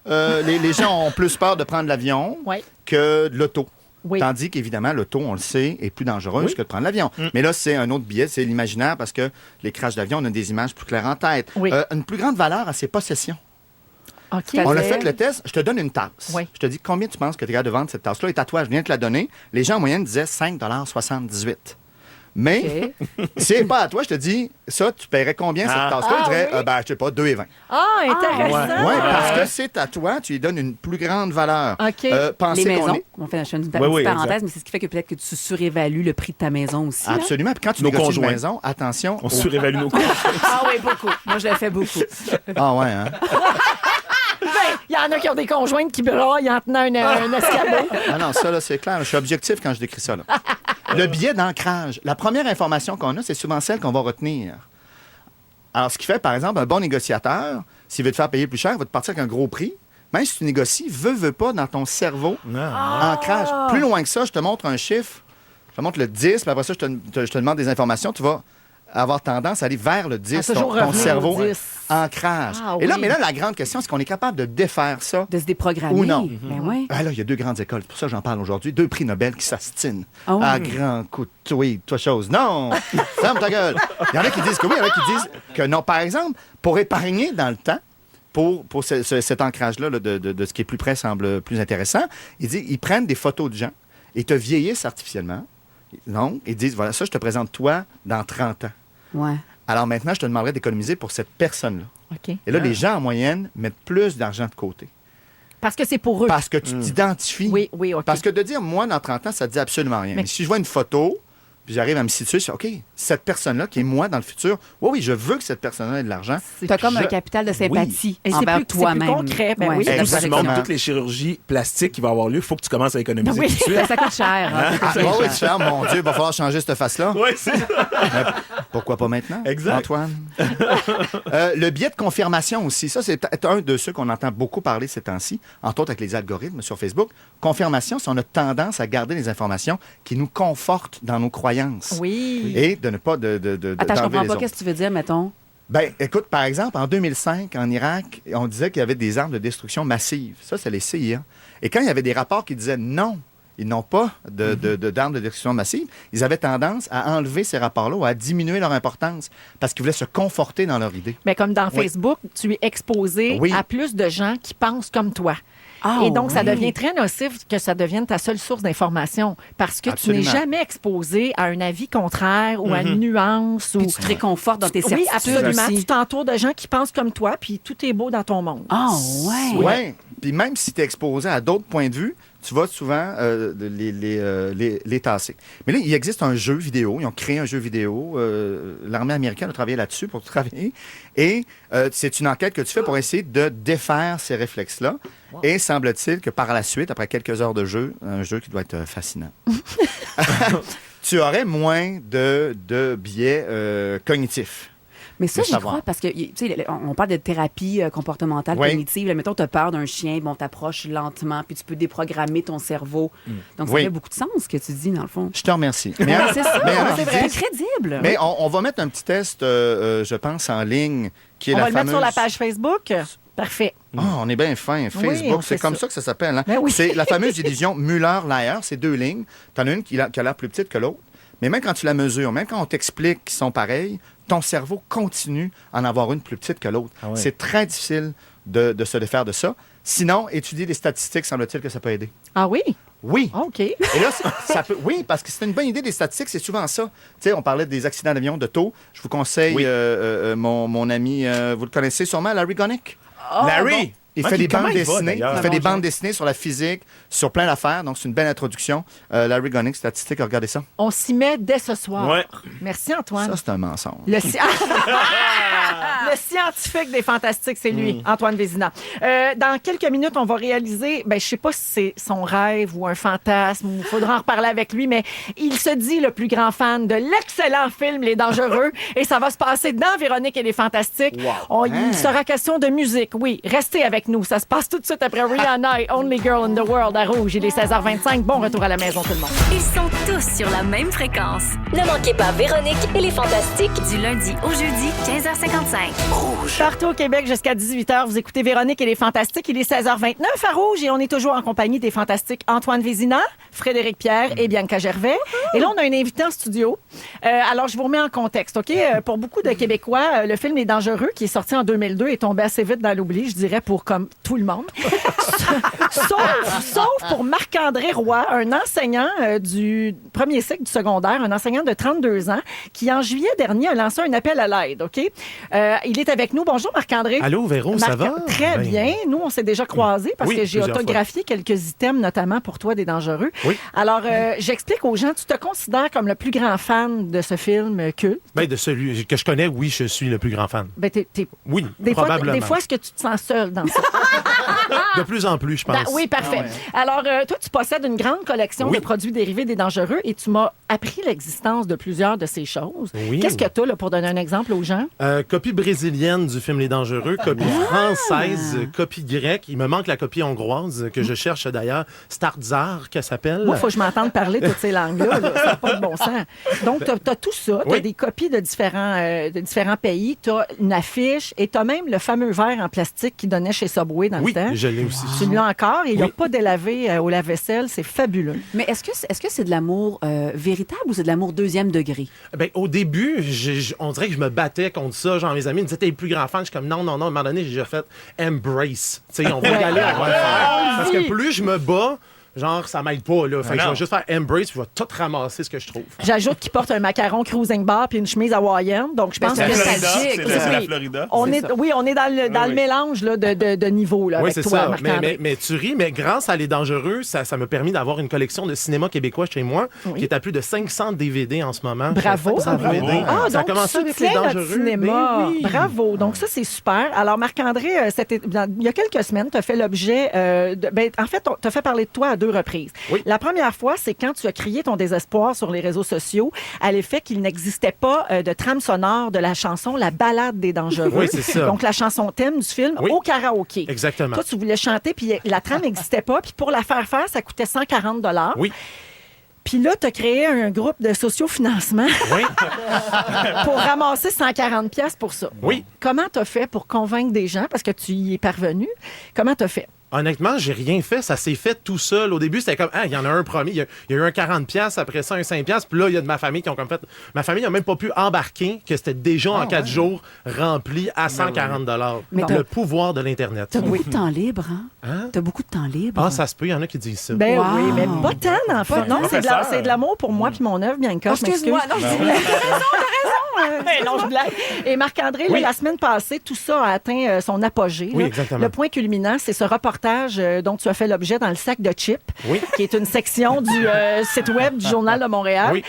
E: les gens ont plus peur de prendre l'avion que de l'auto.
C: Oui.
E: Tandis qu'évidemment, l'auto, on le sait, est plus dangereuse que de prendre l'avion. Mais là, c'est un autre biais, c'est l'imaginaire, parce que les crashs d'avion, on a des images plus claires en tête.
C: Oui.
E: Une plus grande valeur à ses possessions.
C: OK.
E: On a fait le test. Je te donne une tasse.
C: Oui.
E: Je te dis combien tu penses que tu es capable de vendre cette tasse-là. Et à toi, je viens de te la donner. Les gens en moyenne disaient 5,78 $. Mais c'est pas à toi, je te dis, ça, tu paierais combien cette tasse-là? Ils diraient,
C: oui?
E: je sais pas, 2,20 $.
C: Ah, intéressant.
E: Oui, parce que c'est à toi, tu lui donnes une plus grande valeur.
C: OK.
E: Pensez
D: Les
E: qu'on
D: maisons,
E: est-
D: on fait une petite
F: Oui,
D: parenthèse,
F: exact.
D: mais c'est ce qui fait que peut-être que tu surévalues le prix de ta maison aussi. là.
E: Absolument. Puis quand tu
F: Nos
E: négocies une
F: conjoints.
E: maison, attention.
F: On surévalue nos coûts.
D: Ah oui, beaucoup. Moi, je le fais beaucoup.
E: Ah ouais, hein?
C: Il y en a qui ont des conjointes qui braillent en tenant un escabeau.
E: Ah non, ça, là, c'est clair. Je suis objectif quand je décris ça. Là. Le biais d'ancrage. La première information qu'on a, c'est souvent celle qu'on va retenir. Alors, ce qui fait, par exemple, un bon négociateur, s'il veut te faire payer plus cher, il va te partir avec un gros prix. Même si tu négocies, veut pas dans ton cerveau, ancrage. Plus loin que ça, je te montre un chiffre, je te montre le 10, puis après ça, je te demande des informations, tu vas avoir tendance à aller vers le 10,
C: toujours
E: ton
C: revenir
E: cerveau,
C: au 10.
E: ancrage.
C: Ah
E: Et là,
C: oui.
E: mais là, la grande question, c'est qu'on est capable de défaire ça.
D: De se déprogrammer.
E: Ou non.
D: Ben oui.
E: Ah là, il y a 2 grandes écoles. C'est pour ça que j'en parle aujourd'hui. 2 prix Nobel qui s'astinent
D: Ah oui.
E: à grands coups de tweed, toi chose. Non! Ferme ta gueule. Il y en a qui disent que oui, il y en a qui disent que non. Par exemple, pour épargner dans le temps, pour cet ancrage-là là, de ce qui est plus près semble plus intéressant, ils prennent des photos de gens et te vieillissent artificiellement. Donc, ils disent, voilà, ça, je te présente toi dans 30 ans.
D: Ouais.
E: Alors maintenant, je te demanderai d'économiser pour cette personne-là.
C: OK.
E: Et là, les gens, en moyenne, mettent plus d'argent de côté.
C: Parce que c'est pour eux.
E: Parce que tu t'identifies.
C: Oui, oui, OK.
E: Parce que de dire, moi, dans 30 ans, ça ne dit absolument rien. Mais si je vois une photo, puis j'arrive à me situer, je dis, OK, cette personne-là, qui est moi dans le futur, oui, je veux que cette personne-là ait de l'argent.
D: T'as comme un
E: Je-
D: capital de sympathie
C: Et c'est
D: envers
C: plus
D: toi-même.
C: concret. Ben oui,
D: c'est de la
E: exactement.
F: Tu
D: projection.
F: montres toutes les chirurgies plastiques qui vont avoir lieu, il faut que tu commences à économiser
C: Oui.
F: tout de suite.
D: Ben, ça coûte cher. hein.
E: Ah, oui, tu fais, mon Dieu, il va falloir changer cette face-là.
F: Oui, c'est
E: Pourquoi pas maintenant,
F: Exact.
E: Antoine? Le biais de confirmation aussi, ça, c'est peut-être un de ceux qu'on entend beaucoup parler ces temps-ci, entre autres avec les algorithmes sur Facebook. Confirmation, c'est on a tendance à garder les informations qui nous confortent dans nos croyances.
C: Oui.
E: Et de ne pas de
D: Attends, je
E: d'enlever
D: comprends
E: les
D: pas.
E: autres.
D: Qu'est-ce que tu veux dire, mettons?
E: Ben, écoute, par exemple, en 2005, en Irak, on disait qu'il y avait des armes de destruction massive. Ça, c'est les CIA. Et quand il y avait des rapports qui disaient non, ils n'ont pas d'armes de destruction massive, ils avaient tendance à enlever ces rapports-là ou à diminuer leur importance parce qu'ils voulaient se conforter dans leur idée.
C: Mais comme dans
E: Oui.
C: Facebook, tu es exposé
E: Oui.
C: à plus de gens qui pensent comme toi.
D: Ah,
C: Et donc, ça
D: oui.
C: devient très nocif que ça devienne ta seule source d'information parce que tu n'es
E: Absolument.
C: jamais exposé à un avis contraire ou à une nuance. Ou...
D: Puis tu te réconfortes dans tes
C: Oui,
D: certitudes
C: absolument.
D: aussi.
C: Tu t'entoures de gens qui pensent comme toi, puis tout est beau dans ton monde.
D: Ah, ouais.
E: Oui. Puis même si tu es exposé à d'autres points de vue, tu vas souvent les tasser. Mais là, il existe un jeu vidéo. Ils ont créé un jeu vidéo. L'armée américaine a travaillé là-dessus pour travailler. Et c'est une enquête que tu fais pour essayer de défaire ces réflexes-là. Et semble-t-il que par la suite, après quelques heures de jeu, un jeu qui doit être fascinant, tu aurais moins de biais cognitifs.
D: Mais ça,
E: de
D: j'y
E: savoir.
D: crois parce que, tu sais, on parle de thérapie comportementale,
E: Oui.
D: cognitive. Là, mettons, tu as peur d'un chien, bon, t'approches lentement, puis tu peux déprogrammer ton cerveau. Donc, ça
E: Oui.
D: fait beaucoup de sens, ce que tu dis, dans le fond.
E: Je te remercie.
D: Mais c'est ça,
E: mais alors,
D: c'est
E: je
D: vrai.
E: dis-
D: C'est crédible.
E: Mais on va mettre un petit test, je pense, en ligne, qui est
C: On
E: la
C: va le mettre sur la
E: fameuse-
C: page Facebook. Parfait.
E: Ah, on est bien fin.
C: on
E: Facebook,
C: fait
E: c'est comme
C: ça.
E: ça que ça s'appelle. Hein?
C: Ben oui.
E: C'est la fameuse illusion Muller-Lyer. C'est 2 lignes. Tu en as une qui a l'air plus petite que l'autre. Mais même quand tu la mesures, même quand on t'explique qu'ils sont pareils, ton cerveau continue à en avoir une plus petite que l'autre.
F: Ah ouais.
E: C'est très difficile de se défaire de ça. Sinon, étudier les statistiques, semble-t-il que ça peut aider.
C: Ah oui?
E: Oui.
C: OK.
E: Et là, ça peut. Oui, parce que c'est une bonne idée des statistiques, c'est souvent ça. Tu sais, on parlait des accidents d'avion, de taux. Je vous conseille
F: Oui.
E: mon ami, vous le connaissez sûrement, Larry Gonick.
F: Larry!
E: Il
F: Ouais,
E: fait des
F: comment
E: bandes
F: il va,
E: dessinées.
F: d'ailleurs?
E: Il fait des bandes dessinées sur la physique, sur plein d'affaires. Donc, c'est une belle introduction. Larry Gunning, statistique, regardez ça.
C: On s'y met dès ce soir.
F: Ouais.
C: Merci, Antoine.
E: Ça, c'est un mensonge.
C: Le scientifique des Fantastiques, c'est lui, Antoine Vézina. Dans quelques minutes, on va réaliser, je sais pas si c'est son rêve ou un fantasme, ou il faudra en reparler avec lui, mais il se dit le plus grand fan de l'excellent film Les Dangereux, et ça va se passer dans Véronique et les Fantastiques. Il sera question de musique, oui. Restez avec nous. Ça se passe tout de suite après Rihanna et Only Girl in the World à Rouge. Il est 16h25. Bon retour à la maison, tout le monde.
B: Ils sont tous sur la même fréquence.
G: Ne manquez pas Véronique et les Fantastiques.
B: Du lundi au jeudi, 15h55.
C: Partout au Québec jusqu'à 18h, vous écoutez Véronique et les Fantastiques. Il est 16h29 à Rouge et on est toujours en compagnie des Fantastiques Antoine Vézina, Frédéric Pierre et Bianca Gervais. Et là, on a un invité en studio. Alors, je vous remets en contexte, OK? Pour beaucoup de Québécois, le film Les Dangereux, qui est sorti en 2002, est tombé assez vite dans l'oubli, je dirais, pour comme tout le monde. sauf pour Marc-André Roy, un enseignant du premier cycle du secondaire, un enseignant de 32 ans, qui, en juillet dernier, a lancé un appel à l'aide, OK? Il est avec nous. Bonjour, Marc-André.
H: Allô, Véro, ça va?
C: Très
H: Ben,
C: bien. Nous, on s'est déjà croisés parce
H: Oui,
C: que j'ai
H: plusieurs
C: autographié quelques items, notamment pour toi, des Dangereux.
H: Oui.
C: Alors, j'explique aux gens, tu te considères comme le plus grand fan de ce film culte?
H: Ben, de celui que je connais, oui, je suis le plus grand fan.
C: Ben,
H: Oui,
C: des fois,
H: probablement.
C: est-ce que tu te sens seul dans ça?
H: De plus en plus, je pense.
C: Oui, parfait. Alors, toi, tu possèdes une grande collection
H: Oui.
C: de produits dérivés des Dangereux et tu m'as appris l'existence de plusieurs de ces choses.
H: Oui.
C: Qu'est-ce que tu as, là, pour donner un exemple aux gens?
H: Copie brésilienne du film Les Dangereux, copie française, copie grecque. Il me manque la copie hongroise que je cherche d'ailleurs. Startzar, qu'elle s'appelle.
C: Moi, il faut que je m'entende parler toutes ces langues-là. Là. Ça n'a pas de bon sens. Donc, tu as tout ça. Tu as
H: Oui.
C: des copies de différents pays. Tu as une affiche et tu as même le fameux verre en plastique qui donnait chez Subway dans
H: Oui,
C: le temps.
H: je l'ai aussi.
C: Tu l'as encore et il n'y a
H: Oui.
C: pas délavé au lave-vaisselle. C'est fabuleux.
D: Mais est-ce que c'est de l'amour véritable ou c'est de l'amour deuxième degré?
H: Ben, au début, on dirait que je me battais contre ça. Genre, mes amis me disaient, t'es le plus grand fan. Je suis comme, non. À un moment donné, j'ai déjà fait embrace. Tu sais, on va y aller, on va le faire. Parce que plus je me bats, genre, ça m'aide pas, là. Fait que je vais juste faire embrace, puis je vais tout ramasser ce que je trouve.
C: J'ajoute qu'il porte un macaron cruising bar puis une chemise hawaïenne. Donc, je pense
D: c'est
C: que
D: la
C: c'est
D: Florida,
C: magique.
F: c'est la
C: Oui.
F: Florida.
C: On
D: C'est
C: est,
D: ça.
C: oui, on est dans le
F: Oui.
C: mélange là, de niveau là,
H: Oui,
C: avec
H: c'est
C: toi,
H: ça.
C: Marc-André.
H: Mais tu ris, mais grâce à Les Dangereux, ça m'a permis d'avoir une collection de cinéma québécois chez moi,
C: Oui.
H: qui est à plus de 500 DVD en ce moment.
C: Bravo.
H: 500 DVD.
C: Ah,
H: Ça a
C: donc,
H: commencé
C: tu
H: avec Les
C: soutiens notre
H: Dangereux.
C: cinéma.
H: Ben oui.
C: Bravo. Donc, ça, c'est super. Alors, Marc-André, il y a quelques semaines, tu as fait l'objet... en fait, tu as fait parler de toi à 2 reprises.
H: Oui.
C: La première fois, c'est quand tu as crié ton désespoir sur les réseaux sociaux à l'effet qu'il n'existait pas de trame sonore de la chanson La Ballade des Dangereux.
H: Oui, c'est ça.
C: Donc, la chanson thème du film
H: Oui.
C: au karaoké.
H: Exactement.
C: Toi, tu voulais chanter, puis la trame n'existait pas. Puis pour la faire, ça coûtait 140 $.
H: Oui,
C: Puis là, tu as créé un groupe de sociofinancement
H: oui,
C: pour ramasser 140 pièces pour ça.
H: oui.
C: Comment tu as fait pour convaincre des gens? Parce que tu y es parvenu. Comment tu as fait?
H: Honnêtement, j'ai rien fait. Ça s'est fait tout seul. Au début, c'était comme, il y en a un premier. Il y a eu un 40$, après ça, un 5$. Puis là, il y a de ma famille qui ont comme fait. Ma famille n'a même pas pu embarquer que c'était déjà en 4 jours rempli à 140 $.
D: Mais
H: Le pouvoir de l'Internet.
D: T'as beaucoup de temps libre, hein?
H: Hein?
D: T'as beaucoup de temps libre.
H: Ah, ça se peut. Il y en a qui disent ça.
C: Ben
D: Wow.
C: oui, mais pas tant, en fait. Non,
F: Professeur.
C: c'est de l'amour pour moi puis mon œuvre, Bianca.
D: Oh,
C: je m'excuse.
D: excuse-moi. Non, je dis bien.
C: Non, je blague. Et Marc-André, là,
H: Oui.
C: la semaine passée, tout ça a atteint son apogée.
H: Oui,
C: là.
H: exactement.
C: Le point culminant, c'est ce reportage dont tu as fait l'objet dans le sac de chips,
H: Oui.
C: qui est une section du site web du Journal de Montréal,
H: Oui.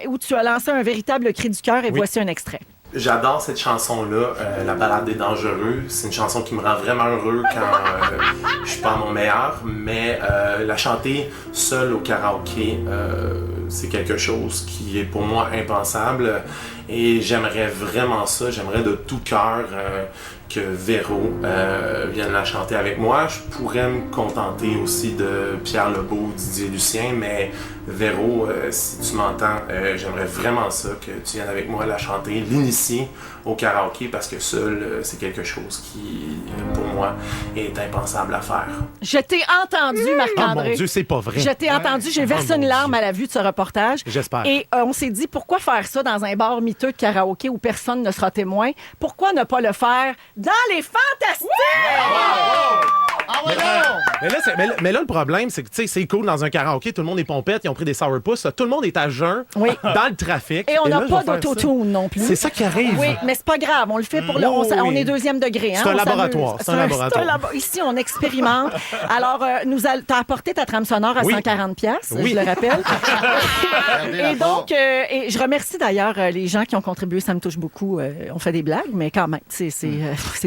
C: où tu as lancé un véritable cri du cœur et
H: Oui.
C: voici un extrait.
H: J'adore cette chanson-là, La Ballade des Dangereux. C'est une chanson qui me rend vraiment heureux quand je suis pas à mon meilleur, mais la chanter seule au karaoké, c'est quelque chose qui est pour moi impensable et j'aimerais vraiment ça. J'aimerais de tout cœur que Véro vienne la chanter avec moi. Je pourrais me contenter aussi de Pierre Lebeau, Didier Lucien, mais Véro, si tu m'entends, j'aimerais vraiment ça, que tu viennes avec moi la chanter, l'initier au karaoké, parce que seul, c'est quelque chose qui, pour moi, est impensable à faire.
C: Je t'ai entendu,
H: Oh
C: Marc-André.
H: mon Dieu, c'est pas vrai.
C: Je t'ai entendu, j'ai versé
H: Oh,
C: une
H: mon
C: larme
H: Dieu.
C: à la vue de ce reportage.
H: J'espère.
C: Et on s'est dit, pourquoi faire ça dans un bar miteux de karaoké où personne ne sera témoin? Pourquoi ne pas le faire dans les Fantastiques!
I: Mais là, le problème, c'est que c'est cool dans un karaoké, tout le monde est pompette, ils ont pris des sourpuss, tout le monde est à jeun,
C: Oui.
I: dans le trafic.
C: Et on n'a
I: là,
C: pas
I: je vais faire
C: d'autotune non plus.
I: ça. C'est ça qui arrive.
C: Oui, mais c'est pas grave. On le fait pour le. On est deuxième degré. Hein,
I: C'est un
C: on
I: laboratoire.
C: s'amuse.
I: C'est un laboratoire.
C: Ici, on expérimente. Alors, t'as apporté ta trame sonore à
I: Oui.
C: 140$,
I: Oui.
C: je le rappelle. Et donc, et je remercie d'ailleurs les gens qui ont contribué. Ça me touche beaucoup. On fait des blagues, mais quand même, c'est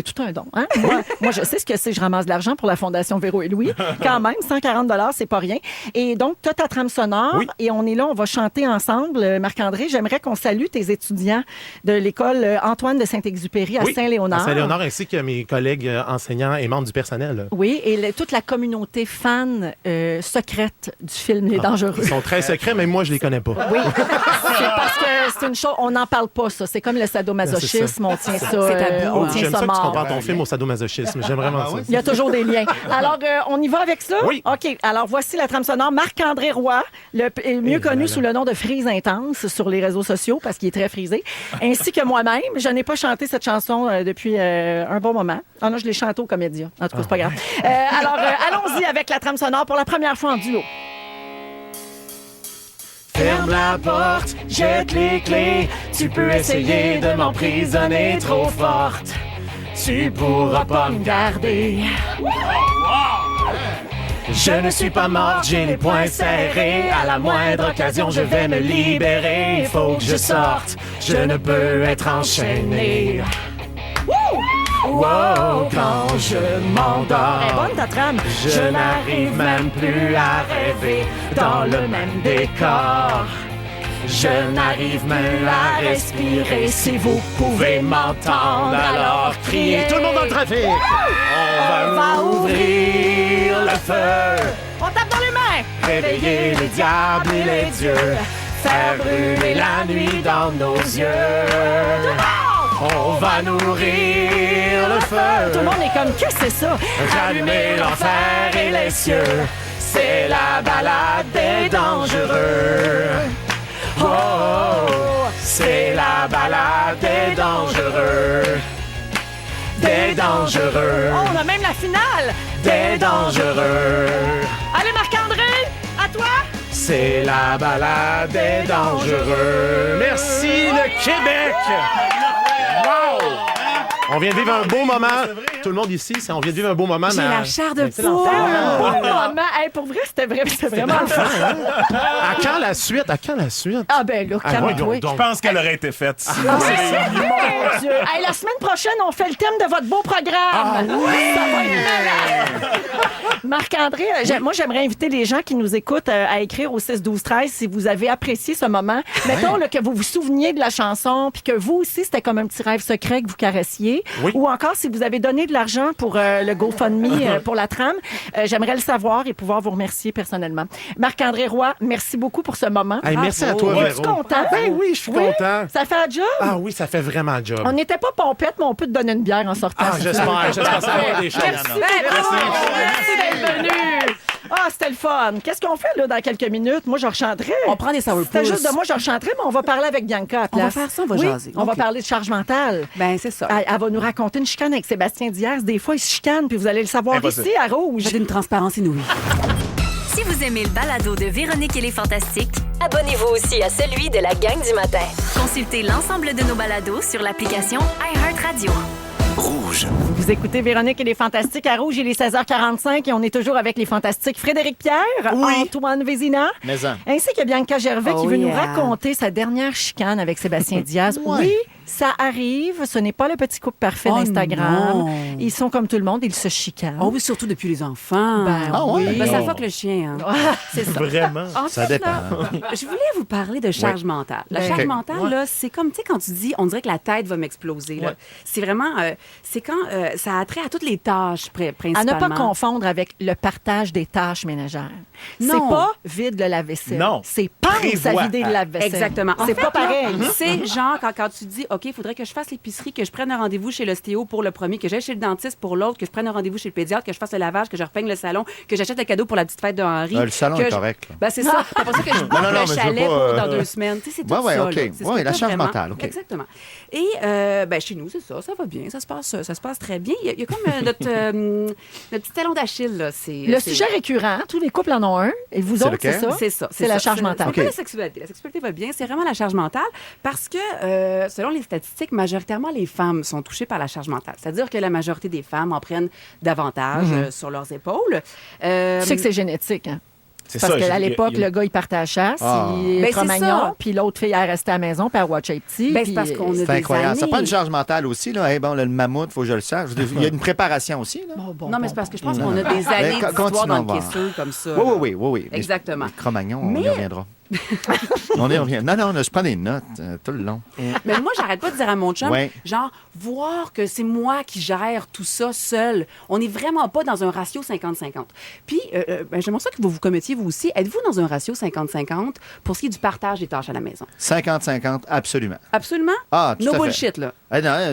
C: tout un don. Hein? Moi, je sais ce que c'est. Je ramasse de l'argent pour la Fondation Véro et Louis. Quand même, 140$, c'est pas rien. Et donc, tu as ta trame sonore
I: Oui.
C: et on est là, on va chanter ensemble. Marc-André, j'aimerais qu'on salue tes étudiants de l'école Antoine de Saint-Exupéry à
I: Oui,
C: Saint-Léonard.
I: à Saint-Léonard, ainsi que mes collègues enseignants et membres du personnel.
C: Oui, et toute la communauté fan secrète du film Les Dangereux.
I: Ils sont très secrets, mais moi, je les connais pas.
C: Oui, c'est parce que c'est une chose, on n'en parle pas, ça. C'est comme le sadomasochisme, on tient ça,
D: tabou,
C: on
D: hein.
C: tient
I: J'aime
C: ça
I: ça que tu
C: mort.
I: compares ton film au sadomasochisme. J'aime vraiment ça.
C: Il y a toujours des liens. Alors, on y va avec ça?
I: Oui.
C: OK. Alors, voici la trame sonore. Marc-André Roy, mieux connu sous le nom de Frise Intense sur les réseaux sociaux parce qu'il est très frisé, ainsi que moi-même. Je n'ai pas chanté cette chanson depuis un bon moment. Ah non, je l'ai chantée au Comédia. En tout cas, c'est pas grave. Alors, allons-y avec la trame sonore pour la première fois en duo.
I: Ferme la porte, jette les clés. Tu peux essayer de m'emprisonner trop forte. Tu pourras pas me garder. Je ne suis pas morte, j'ai les poings serrés. À la moindre occasion, je vais me libérer. Il faut que je sorte, je ne peux être enchaîné. Wow, quand je m'endors,
C: Elle est bonne, ta trame.
I: je n'arrive même plus à rêver dans le même décor. Je n'arrive même à respirer. Si vous pouvez m'entendre, alors criez. Tout le monde dans le trafic. On va ouvrir le feu,
C: On tape dans les mains.
I: réveiller les diables et les dieux, faire brûler la nuit dans nos yeux. On va nourrir le
C: Tout le
I: feu,
C: monde est comme, qu'est-ce que c'est ça?
I: rallumer l'enfer et les cieux. C'est la balade des dangereux. Oh, c'est la balade des dangereux. Des dangereux.
C: Oh, on a même la finale.
I: Des dangereux.
C: Allez, Marc-André, à toi.
I: C'est la balade des dangereux. Merci le Québec. Wow! On vient de vivre un beau moment. Tout le monde ici, on vient de vivre un beau moment.
D: J'ai
I: mais-
D: la chair de
I: c'est
D: poule.
I: l'enfer, hein?
C: Oh, maman, hey, pour vrai, c'était vraiment le fun.
I: À quand la suite? À quand la suite?
C: Ah ben là,
I: Ah,
C: calme-toi.
I: voyons donc.
F: Je pense qu'elle aurait été faite. si-
C: Mon Dieu. Hey, la semaine prochaine, on fait le thème de votre beau programme. Ça va être malade. Marc-André, moi, j'aimerais inviter les gens qui nous écoutent à écrire au 6-12-13 si vous avez apprécié ce moment. Mettons là, que vous vous souveniez de la chanson puis que vous aussi, c'était comme un petit rêve secret que vous caressiez.
I: Oui.
C: Ou encore, si vous avez donné de l'argent pour le GoFundMe pour la trame, j'aimerais le savoir et pouvoir vous remercier personnellement. Marc-André Roy, merci beaucoup pour ce moment.
I: Hey, merci à toi,
C: Es-tu
I: Véro.
C: content?
I: Ben oui, je suis content.
C: Ça fait un job?
I: Ah oui, ça fait vraiment le job.
C: On n'était pas pompette, mais on peut te donner une bière en sortant.
I: Ah, j'espère que ça va des choses.
C: Merci beaucoup. Merci d'être venu. Ah, c'était le fun. Qu'est-ce qu'on fait là dans quelques minutes? Moi, je rechanterai.
D: On prend des sourpuss.
C: C'était juste de moi, je rechanterai, mais on va parler avec Bianca à la
D: On va
C: place.
D: faire ça, on va
C: Oui,
D: jaser.
C: On va
D: OK.
C: parler de charge mentale.
D: Ben, c'est ça.
C: Elle va nous raconter une chicane avec Sébastien Diaz. Des fois, il se chicane, puis vous allez le savoir
F: Impossible.
C: ici, à Rouge.
D: J'ai une transparence inouïe.
B: Si vous aimez le balado de Véronique et les Fantastiques,
G: Abonnez-vous aussi à celui de la gang du matin.
B: consultez l'ensemble de nos balados sur l'application iHeartRadio.
C: Vous écoutez Véronique et les Fantastiques à Rouge, il est 16h45 et on est toujours avec les Fantastiques Frédéric Pierre, Antoine Vézina, ainsi que Bianca Gervais qui veut nous raconter sa dernière chicane avec Sébastien Diaz. Oui, ça arrive, ce n'est pas le petit couple parfait
D: Oh
C: d'Instagram.
D: non.
C: Ils sont comme tout le monde, ils se chicanent.
D: Oh oui, surtout depuis les enfants.
C: Ben oui.
D: Ben, ça fuck le chien. Hein.
C: C'est ça.
F: Vraiment.
D: En
E: Ça
D: fait,
E: dépend.
D: là, je voulais vous parler de charge mentale. La
C: Ben,
D: charge
E: OK.
D: mentale, là, c'est comme, tu sais, quand tu dis, on dirait que la tête va m'exploser. là. C'est vraiment, c'est quand ça a trait à toutes les tâches,
C: À
D: principalement.
C: ne pas confondre avec le partage des tâches ménagères. C'est
D: Non.
C: pas vide le lave-vaisselle.
F: Non.
C: C'est pense à
F: Prévois
C: vider le
F: à-
C: lave-vaisselle.
D: Exactement. En
C: C'est
D: fait,
C: pas
D: là,
C: pareil.
D: C'est genre quand tu dis, OK, il faudrait que je fasse l'épicerie, que je prenne un rendez-vous chez l'ostéo pour le premier, que j'aille chez le dentiste pour l'autre, que je prenne un rendez-vous chez le pédiatre, que je fasse le lavage, que je repeigne le salon, que j'achète le cadeau pour la petite fête de Henri.
E: Le salon est correct. Là.
D: Ben, c'est ça. C'est pour ça que je boucle le chalet dans 2 semaines. Tu sais, c'est tout ça.
E: OK. Oui, la charge mentale. OK.
D: Exactement. Et chez nous, c'est ça. Ça va bien. Ça se passe très bien. Il y a comme notre petit talon d'Achille. Là.
C: Le sujet récurrent, tous les couples en ont un. Et vous autres, c'est ça?
D: C'est ça.
C: C'est la charge mentale.
D: C'est pas la sexualité. La sexualité va bien. C'est vraiment la charge mentale parce que, selon les statistiques, majoritairement, les femmes sont touchées par la charge mentale. C'est-à-dire que la majorité des femmes en prennent davantage sur leurs épaules.
C: Tu sais que c'est génétique, hein?
F: C'est
C: Parce
F: ça,
C: qu'à l'époque, le gars, il partait à la chasse, il est Cro-Magnon, puis l'autre fille, elle restait à la maison, puis elle watchait les petits.
D: C'est parce qu'on a des
E: incroyable.
D: années.
E: Ça prend une charge mentale aussi. Là. Hey, bon, le mammouth, il faut que je le sache. Il y a une préparation aussi. Là.
D: Non, mais c'est parce que je pense qu'on a des années d'histoire dans le caisseux comme ça.
E: Oui.
D: Exactement.
E: Les Cro-Magnon, on y reviendra. On y revient. Non, je prends des notes tout le long.
D: Mais moi, j'arrête pas de dire à mon chum, genre, voir que c'est moi qui gère tout ça seul. On n'est vraiment pas dans un ratio 50-50. Puis, j'aimerais ça que vous commettiez, vous aussi. Êtes-vous dans un ratio 50-50 pour ce qui est du partage des tâches à la maison?
E: 50-50, absolument.
D: Absolument?
E: Ah, tout à fait.
D: No bullshit, là.